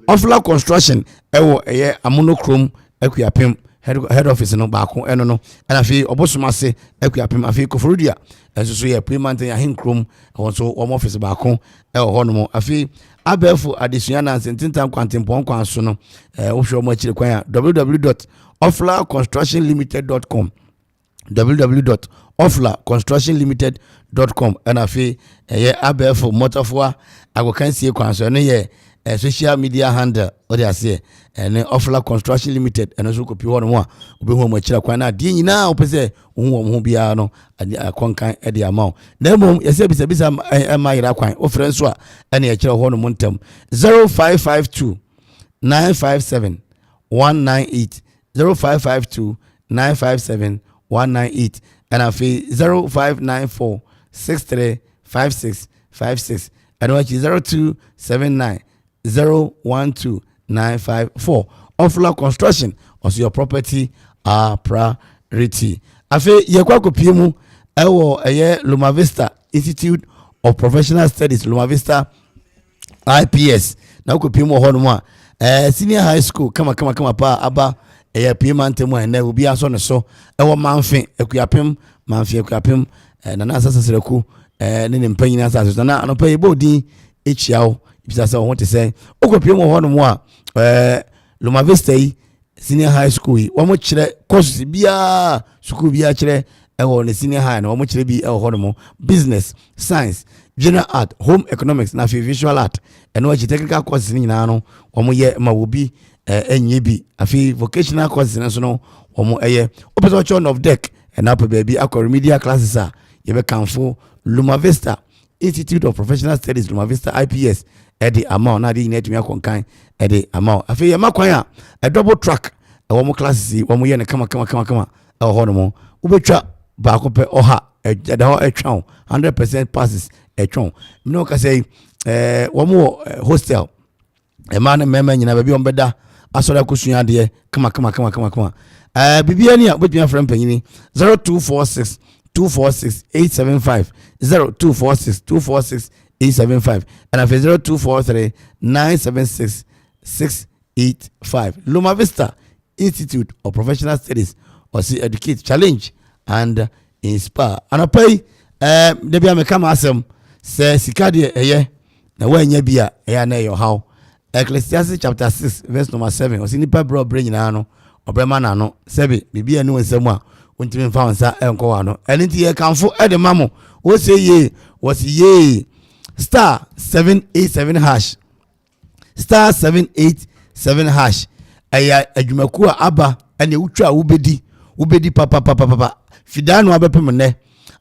ofla construction ewo eye amonokrom Akuapem head office no baako eno no na fi obosomase Akuapem afi koforudia enso ye payment ya hinkrom wonso wo office baako ho no mo afi abefu adesua na sentintan kwantempon kwanso no wo hwe mo akire kwan www.oflaconstructionlimited.com www.oflaconstructionlimited.com and afi abefu motorfo agokansie kwanso no ye social media handle o de ase and Ofla Construction Limited and so kopi ho no mo obehu mo akire kwan na de nyina opese wo ho bia no akonkan e de amount na mom yese bisa mayira kwan o frɛ nso a ene akire ho no montam 0552 957 198 0552 957 198 and afi 0594 635656 and which is 0279 012954. Ofla Construction also your property priority. Afe yekwa kopie mu ewo eye Loma Vista Institute of Professional Studies Loma Vista IPS na kopie mu ho no mu senior high school kama pa aba eye payment mu na obi aso ne so ewo manfe Akuapem na na asasesreku ne mpanyina asase na anopa yebodi echiao bisa se won te say okopie mu ho no mu a Loma Vista senior high school wo mo kire courses bia school bia kire ewo ne senior high na wo mo kire bi ewo ho no mu business science general art home economics na visual art and what technical courses ni nyina no wo mo ye ma wo bi enye bi afi vocational courses na so no wo mo eye opposition of deck and up baby akọ remedial classes a ye be kanfo Loma Vista Institute of Professional Studies Loma Vista IPS edi amount na di nyetumi akonkan edi amount afi ye makwan a double track e wo mo classes wo mo ye ne kama e ho no mo ubetwa ba ko pe oha e da ho etwa 100% passes etwa me no ka say wo mo hostel e ma na mema nyina ba bi on beda asora kusua de kama bibia ni a ubetumi afrem panyini 0246 246-875 0246-246-875 and after 0243-976-685. Loma Vista Institute of Professional Studies or see educate, challenge and inspire. And I pay debi amekama asem se sikadi eye na wenye bia eya na yo how Ecclesiastes chapter 6 verse number 7 o si nipa bro bring na no obrema na no sebe bibia ni wonsem a untimi mfa enko wa no enti ye kanfo de mamo wo say ye was ye star 787 hash star 787 hash aya adwumaku aba ene wutwa wobedi papa fidano abepem ne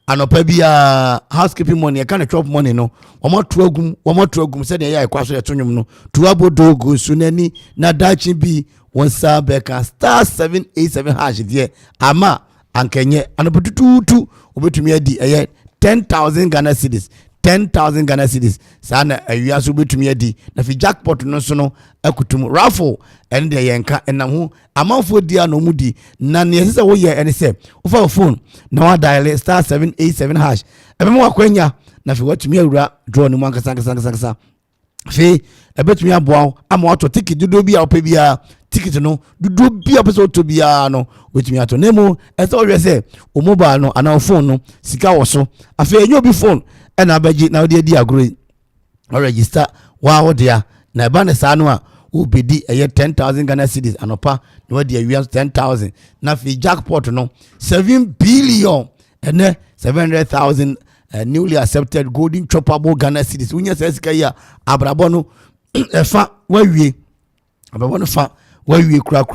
anopa bia housekeeping money e kan chop money no omoto agum se de ya ekwaso yetonwum no tuabodo go sunani na dachi bi wonsa beka star 787 hash die ama ankenye anopotutu obetumi adi eye 10,000 Ghana cedis 10,000 Ghana cedis sana awia so obetumi adi na fi jackpot no so no akutum raffle and de yenka enam ho amanfo dia no mudi na ne yese wo ye ene se wo fa phone na wa dial star 787 hash ebemu akwanya na fi watumi awura draw no mankasa fi ebetumi aboa ama wato ticket dodo bia opa bia ticket no dodo bia pese to bia no wetumi ato nemu ese wo se o mobile no ana phone no sika wo so afi enyo bi phone e na abaji na odi adi agro o register wa wo dia na ba ne sa no a wo bedi eye 10,000 Ghana cedis anopa na wadi awia 10,000 na fi jackpot no 7 billion ene 700,000 newly accepted golden choppable Ghana cedis unya sesika ya abrabo no efa wawie abrabo no fa wawie kra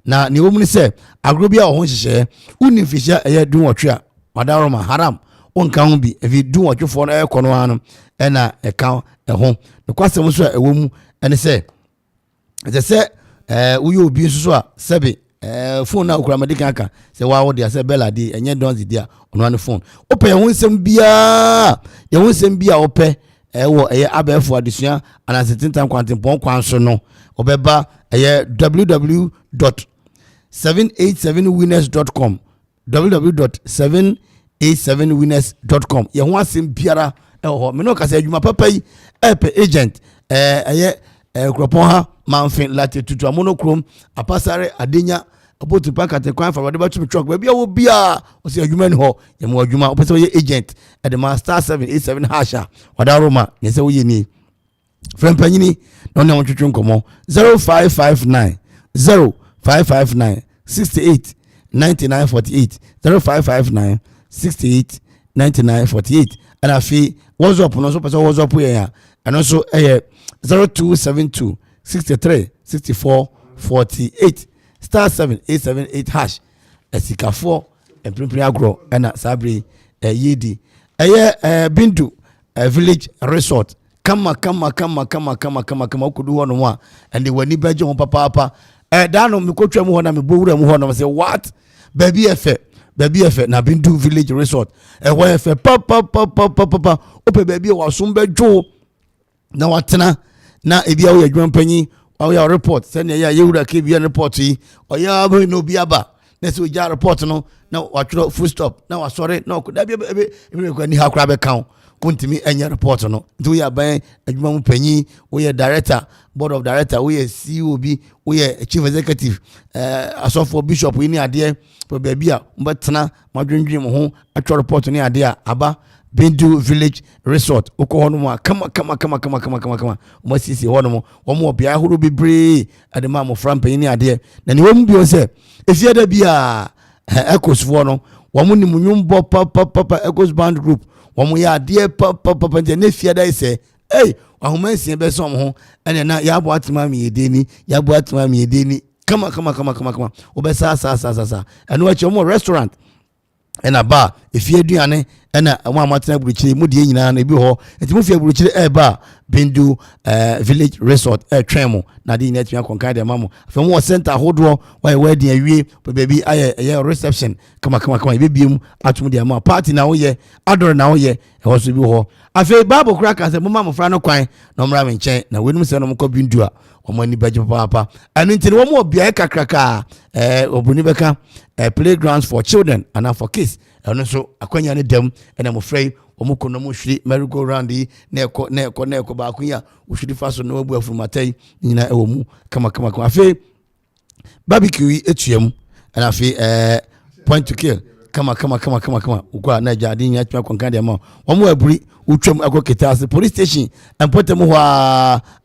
na ni wo mu ni se agrobia o ho hihye uni fisha eye dun wotwe wadaroma haram onka ho bi evi dun wotwefo no ekono anu ena eka ho no kwasem so ewo mu ene se uyo obi nso a sebe phone na okura medika aka se wa wo dia se bella di enye donzi dia ono an phone ope ye wonsem bia ope wo eye abefo adesua anasetintan kwantenpon kwanso no obeba eye www.787winners.com www.787winners.com ye ho asem biara ho me no ka se adwuma papa yi epe agent eye Akropong manfin lati tutu amonokrom apasare adenya abotu pakate kwan fa wadeba tu truck bia wo bia o se adwuma ni ho ye mo adwuma o pese ye agent at the master 787 hasha wadaroma ye se wo ye ni frempanyini no ne wotwetwe nkomo 0559 68 9948 0559 68 9948 and afi WhatsApp no so pese WhatsApp ye ya and also 0272 63 64 48 star 7878 hash esikafo emprimpri agro ena sabri yedi bindu village resort kama okudu ho no mo and the wani beje ho papa dano mikotwa mu ho na mebowura mu ho na say what baby efe na bindu village resort wo efe papa ope baby wa so bejo na watena na ebia wo adwuma panyi wo ya report send ya yewura ke bia report yi o ya ba no bia ba na se o ja report no na watwro full stop na wasore na ko da bia ebe ko ni ha kra be kan wontimi enya report no nti wo ya ban adwuma mu panyi wo ya director board of director wo ya CEO bi wo ya chief executive asofo bishop ni ade po bia mbetena madwendwem ho atwo report ni ade aba Bindu Village Resort okohono kama omasisi hono mo bia horo bebre adema mo frampa ni ade na ne wom bio se efie da bia ekosfo no womo ni munyumbo papa Ecos Band Group womo ya ade papa ne fie da ise ahomansi be so ho ene na ya bo atema mi edeni kama obesa sa eno achi mo restaurant and a bar efie aduane na mo amatena buruchire mu de nyina na ebi ho enti mo fie buruchire eba Bindu village resort twemo na de nyina twa konkan de mamo afa mo center hodo why wedding awie baby aye reception kama ebebiem atum de ama party na wo ye adore na wo ye e ho so bi ho afa bible kura ka se mo ma mo fra no kwan na omra me nchen na wenum se no mo ko Bindu a omo ni baje papa anu ntini wo mo bia kakraka obuni beka playgrounds for children and for kids eno so akwanya ne dem ena mo frey omo kono mo hwiri merry go round na eko ba akunya wo hwiri faso no abu afurumatai nyina ewo mu kama afi barbecue etuam and afi point to kill kama ukwa na jadi nya twa konkan de ma omo aburi utwam akoketa as police station empotem ho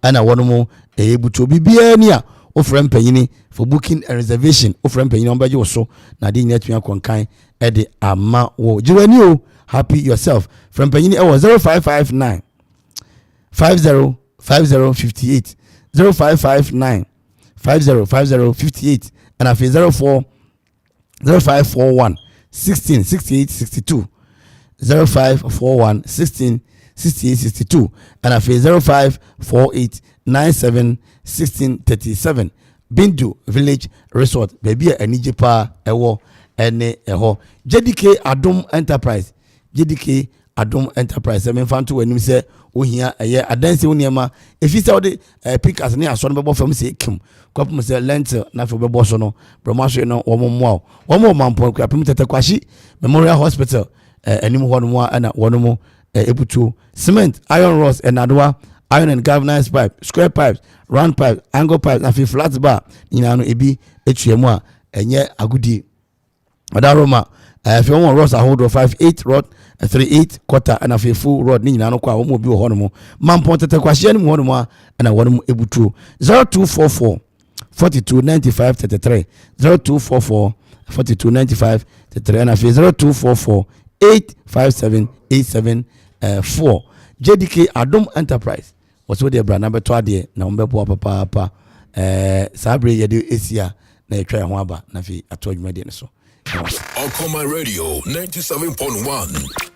ana wono mo ebuto bibia ni a ofrem panyini for booking and reservation ofrem panyini on baje wo so na de nya twa konkan e de ama wo jiwani o happy yourself from panyini e wo 0559 505058 0559 505058 and afi 0541 16 68 62 0541 16 68 62 and afi 0548 97 16 37 Bindu village resort baby anije pa ewo ene eho JDK Adom Enterprise me fanto wanim se ohia eye adanse woniema efisa wode pickers ne aso no bebo fam se kim kwapum se lentil na fo bebo so no promotion no wo mo mampo kwapum tete kwashi Memorial Hospital anim ho no mo ana wono mo ebutu cement iron rods enadoa iron and galvanized pipe square pipes round pipe angle pipes na flat bar nyina no ebi etuemu a enye agudi odaroma if you want rods a hold of 58 rod 38 quarter and a full rod ni nyina no kwa wo mo bi wo hono mo mampo tete kwahye ni mo hono mo ana wono mo ebutu 0244 4295 33 0244 4295 33 and a 0244 857 874 JDK Adom Enterprise was with the brand number 2 na mbebo papa sabre ye de esia na etwa ho aba na fi atodwuma de ne so Akoma Radio 97.1.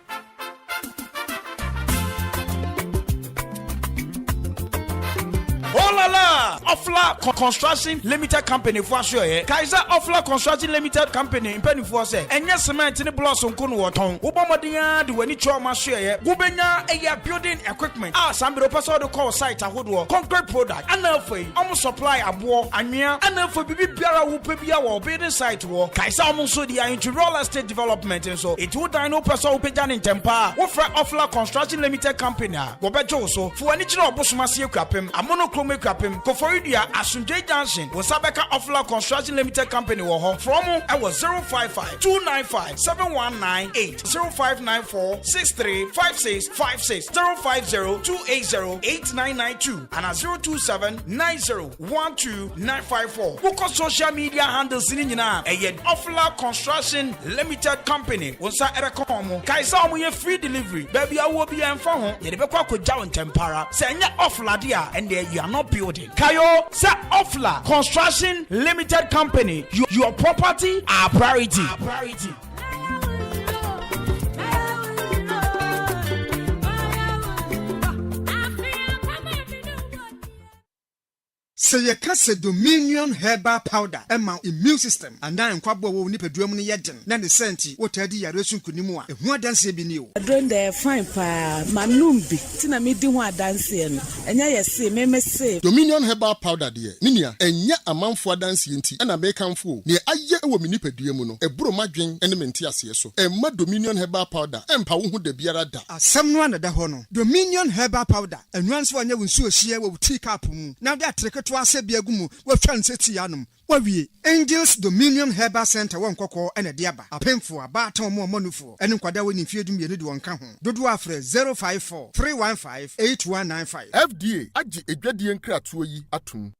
Ofla Construction Limited Company for sure. Kaiser Ofla Construction Limited Company in penny for say. And yes, cement in the blossom kun waton. Ubomodia the when it choma share. Gubenya a building equipment. Some person to call site a hoodwo. Concrete product. And for almost supply a war and near. And for bibi biara wupebia or building site war. Kaiser almost so they are into real estate development and so it would I know person who pejan in tempa. Ofla Construction Limited Company. Wobejo so for any job busumasi equipment. A monochrome equipment. Kofoidia Asunjay Junction was Sabeka Ofla Construction Limited Company from I was 055 295 7198 0594 635656 050 280 8992 and 027 90 12954. Book on social media handles in Ofla Construction Limited Company was Erekomo Kaisa we free delivery baby I will be and phone Yebekwa Jawan Tempara saying Ofla dia and there you are not building Kayo Sa Ofla Construction Limited Company. Your property, our priority. Say you cast a Dominion herbal powder, amount immune system, and then Quabo will nip a drum in Yadden, then the senti, what I did a resun kunimua, and what dance be new. I don't dare fine pa, Manumbi, Tina me do one dancing, and I say, me say Dominion herbal powder, dear, Ninia, and yet Amanfo dancing tea, and a bacon fool, near I yet will nip a diamono, a bro madrin, and a mentias so, and mud Dominion herbal powder, and Pau de Biarada. Someone at the hono. Dominion herbal powder, and runs for you will sue a share with tea cap. Now that trick to us a biagumu, what fancy yanum. Wavi Angels Dominion Herbal Center one koko and a diaba a painful a baton more monufo and in Quada when you feed me a one kahon. Dodo afre 054 315 8195 FDA Aji a gradient cratui atum.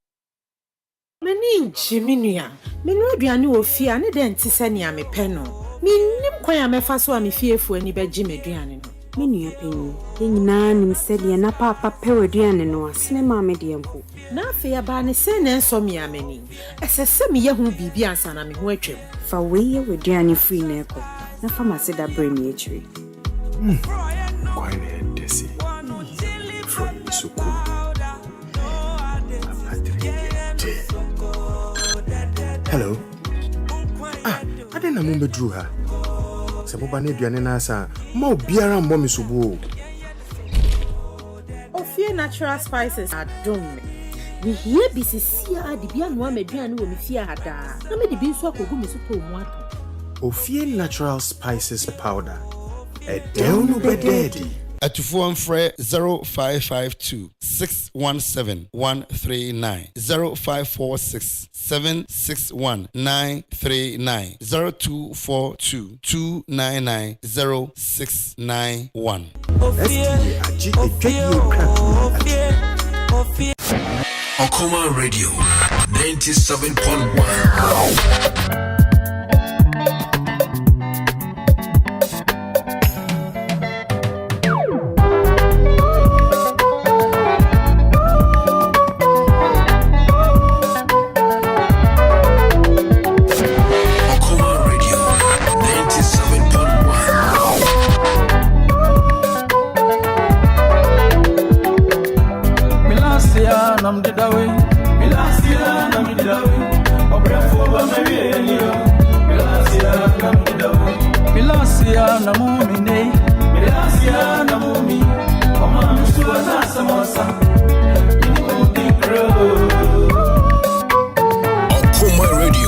Meni Jiminia, Menudiani will fear any dentist send ya me penno. Meaning, quite me fast one me fear for any bed Jimmy Drian. Menu opinion, being nan himself and a papa periodian and no cinema medium. Na fear bani send so me a many. As a semi who be bian sana me watch him. For we with Diani free neco. na pharmacy da brain yechiri. Quite desi. From Suku. Hello. I didn't know drew her. Sabobane duane na sa ma obiara mbọ me sobo. Ofie natural spices adom me. Me here bi sisia de bia no ameduane wo me fie hada. Na me de bi nso akogu me so ko mu ato. Ofie natural spices powder. Edelnu bededi. Atufo mfre 0552 617 139 0546 761 939 0242 299 0691. Okoma Radio 97.1. Okoma Radio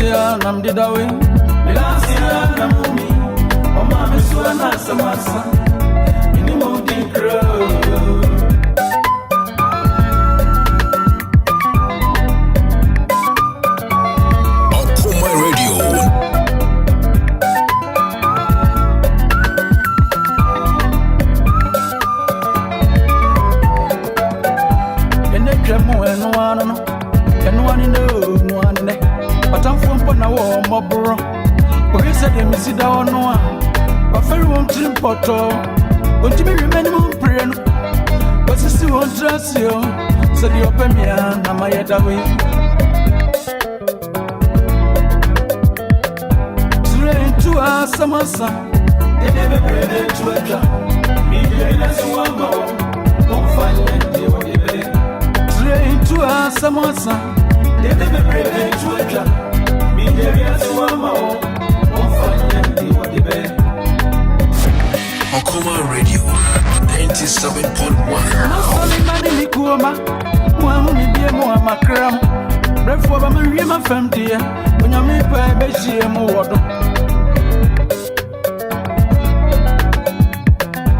'Okoma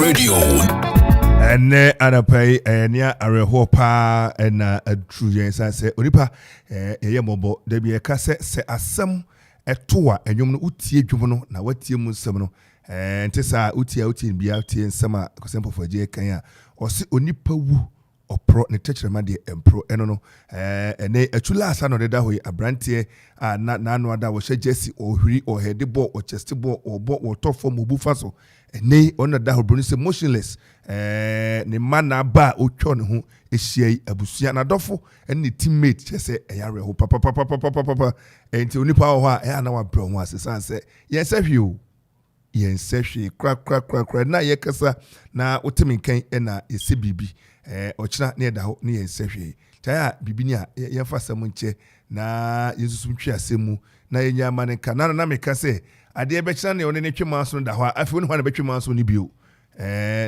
Radio. And anapai enya areho pa na adru yen say onipa eye mobo da bi eka se asem etoa enwom no utie dwom no na watie mu nsem no ntesa utie bia utie nsem a kosempofo je kan a o se onipa wu opro ne techrema de empro eno no ene atula asa no deda hoyi abrantie na no ada wo hye jesi ohwiri ohede ball o chest ball o ball o top form obufa so ene on da ho broni se motionless ne mana ba otwo ne ho ehia abusua na dofo ene teammate chese eyare ho papa enti onipa ho a na wa bro ho asesa se yensahwe o yensahwe kra na yekasa na oteminkan na yesi bibi ochina ne da ho ne yensahwe taya bibi ni a yemfa sam nche na yesusu ntwe asemu na yenya mane kana na meka se ade be kira ne one ne twema so da ho afi woni ho na be twema so ne bio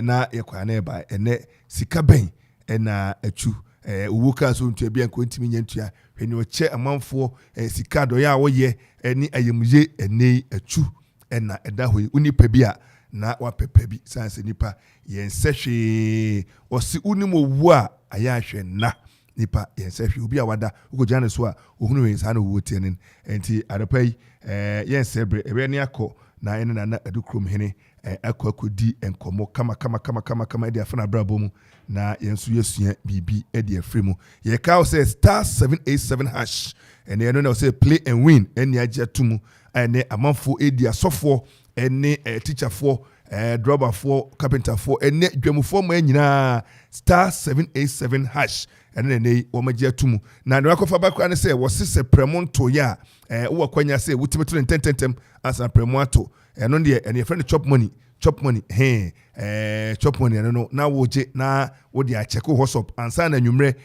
na yekwa na eba ene sika ben na achu owo ka so ntua bia nkontimi nyantua hwene oche amanfo sika do ya wo ye ni ayemye ene achu na eda hoyi unipa bia na wapepa bi sanse nipa yensehwe osi unim owu a ayahwe na nipa yensehwe obi a wada ukojane so a ohunu we sa na owu tienin enti adepai yensebre ebe ne akọ na ene na adukrom hene akodi enkomo kama edi afana brabo mu na yensu yesua bibi edi afrimu ye ka say *787# ene no na say play and win ene ajetumu ene amanfo edi asofo ene teacher for driver for carpenter for ene dwamufo ma nyina *787# ene ne wo majetumu na ne akofa bakwa ne say wo sese premonto ya wo kwanya say wutimeto ntentem asa premonto eno de ene friend chop money chop money no na woje na wo de check WhatsApp ansa na nwumre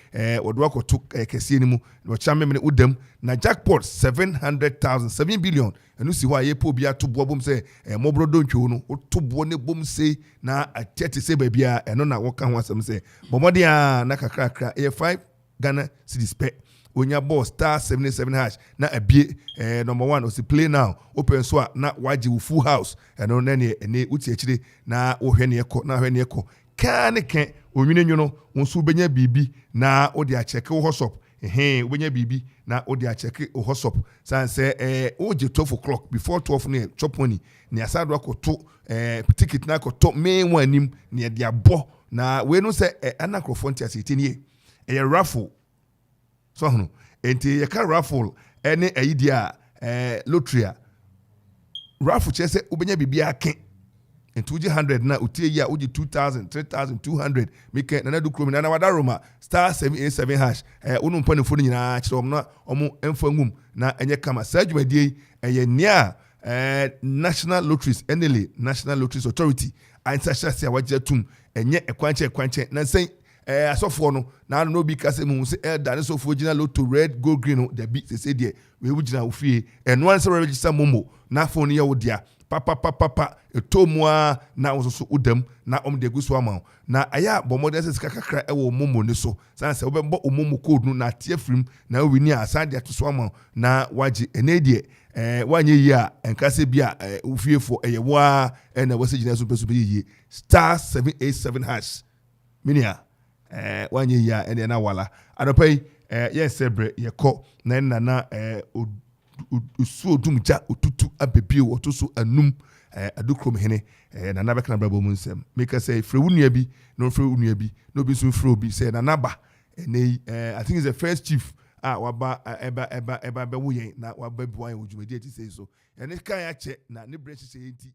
wodo akoto kese ni mu wo chame me udam na jackpot 700,000 7 billion enu si ho aye po bia to bo bom se mobro dontwo no to bo ne bom se na atete se ba bia eno na wo ka ho asem se bomode a na kakra 5 Ghana cedis pe onya ball *787# na abie number 1 o si play now open so na waji wo full house eno na ne ene uti akire na wo hwe ne ekọ na hwe ne ekọ kan onwine nwono wonso benya bibi na odi a check wo WhatsApp obenya bibi na odi a check wo WhatsApp sanse oje 12 o'clock before 12 ne chop money ne asado akoto ticket na akoto main one nim ne de abo na we no se Akropong asitini raffle so hono enti ye ka raffle ene ayidia lottery raffle chese obenya bibia ake enti uji 100 na utie ya uji 2000 3200 mike na du kromi na wada roma *787# unu mpane fo nyina kire omna omo emfa ngum na enye kama sajumadi eye nia National Lotteries NLA National Lotteries Authority ansashase awajatum enye ekwanche na sen asofo no na no bi kase mu se elda so fo gina lotto red gold green the bi se de we wugina ofie eno an se register momo na phone ye wodia papa etomua na woso udam na omde guso ama na aya bomode se kakakra ewo momo ne so sanse obembo omomo code no na tie frim na wini asade atoso ama na waji enedie wanye yi a enkase bia ofiefo eyewa na wase gina so peso be yi *787# minia wanye ya ene na wala adopai yesebre yeko na usu odumja otutu abebi otoso anum adukrom hene na nabeka na brabo mu nsem make say frewunua bi no frewunua bi no bi so frew bi say na naba ene I think is the first chief waba eba be wo yen na waba bi wan ojumedi ati say so ene kan ya che na ne breach say enti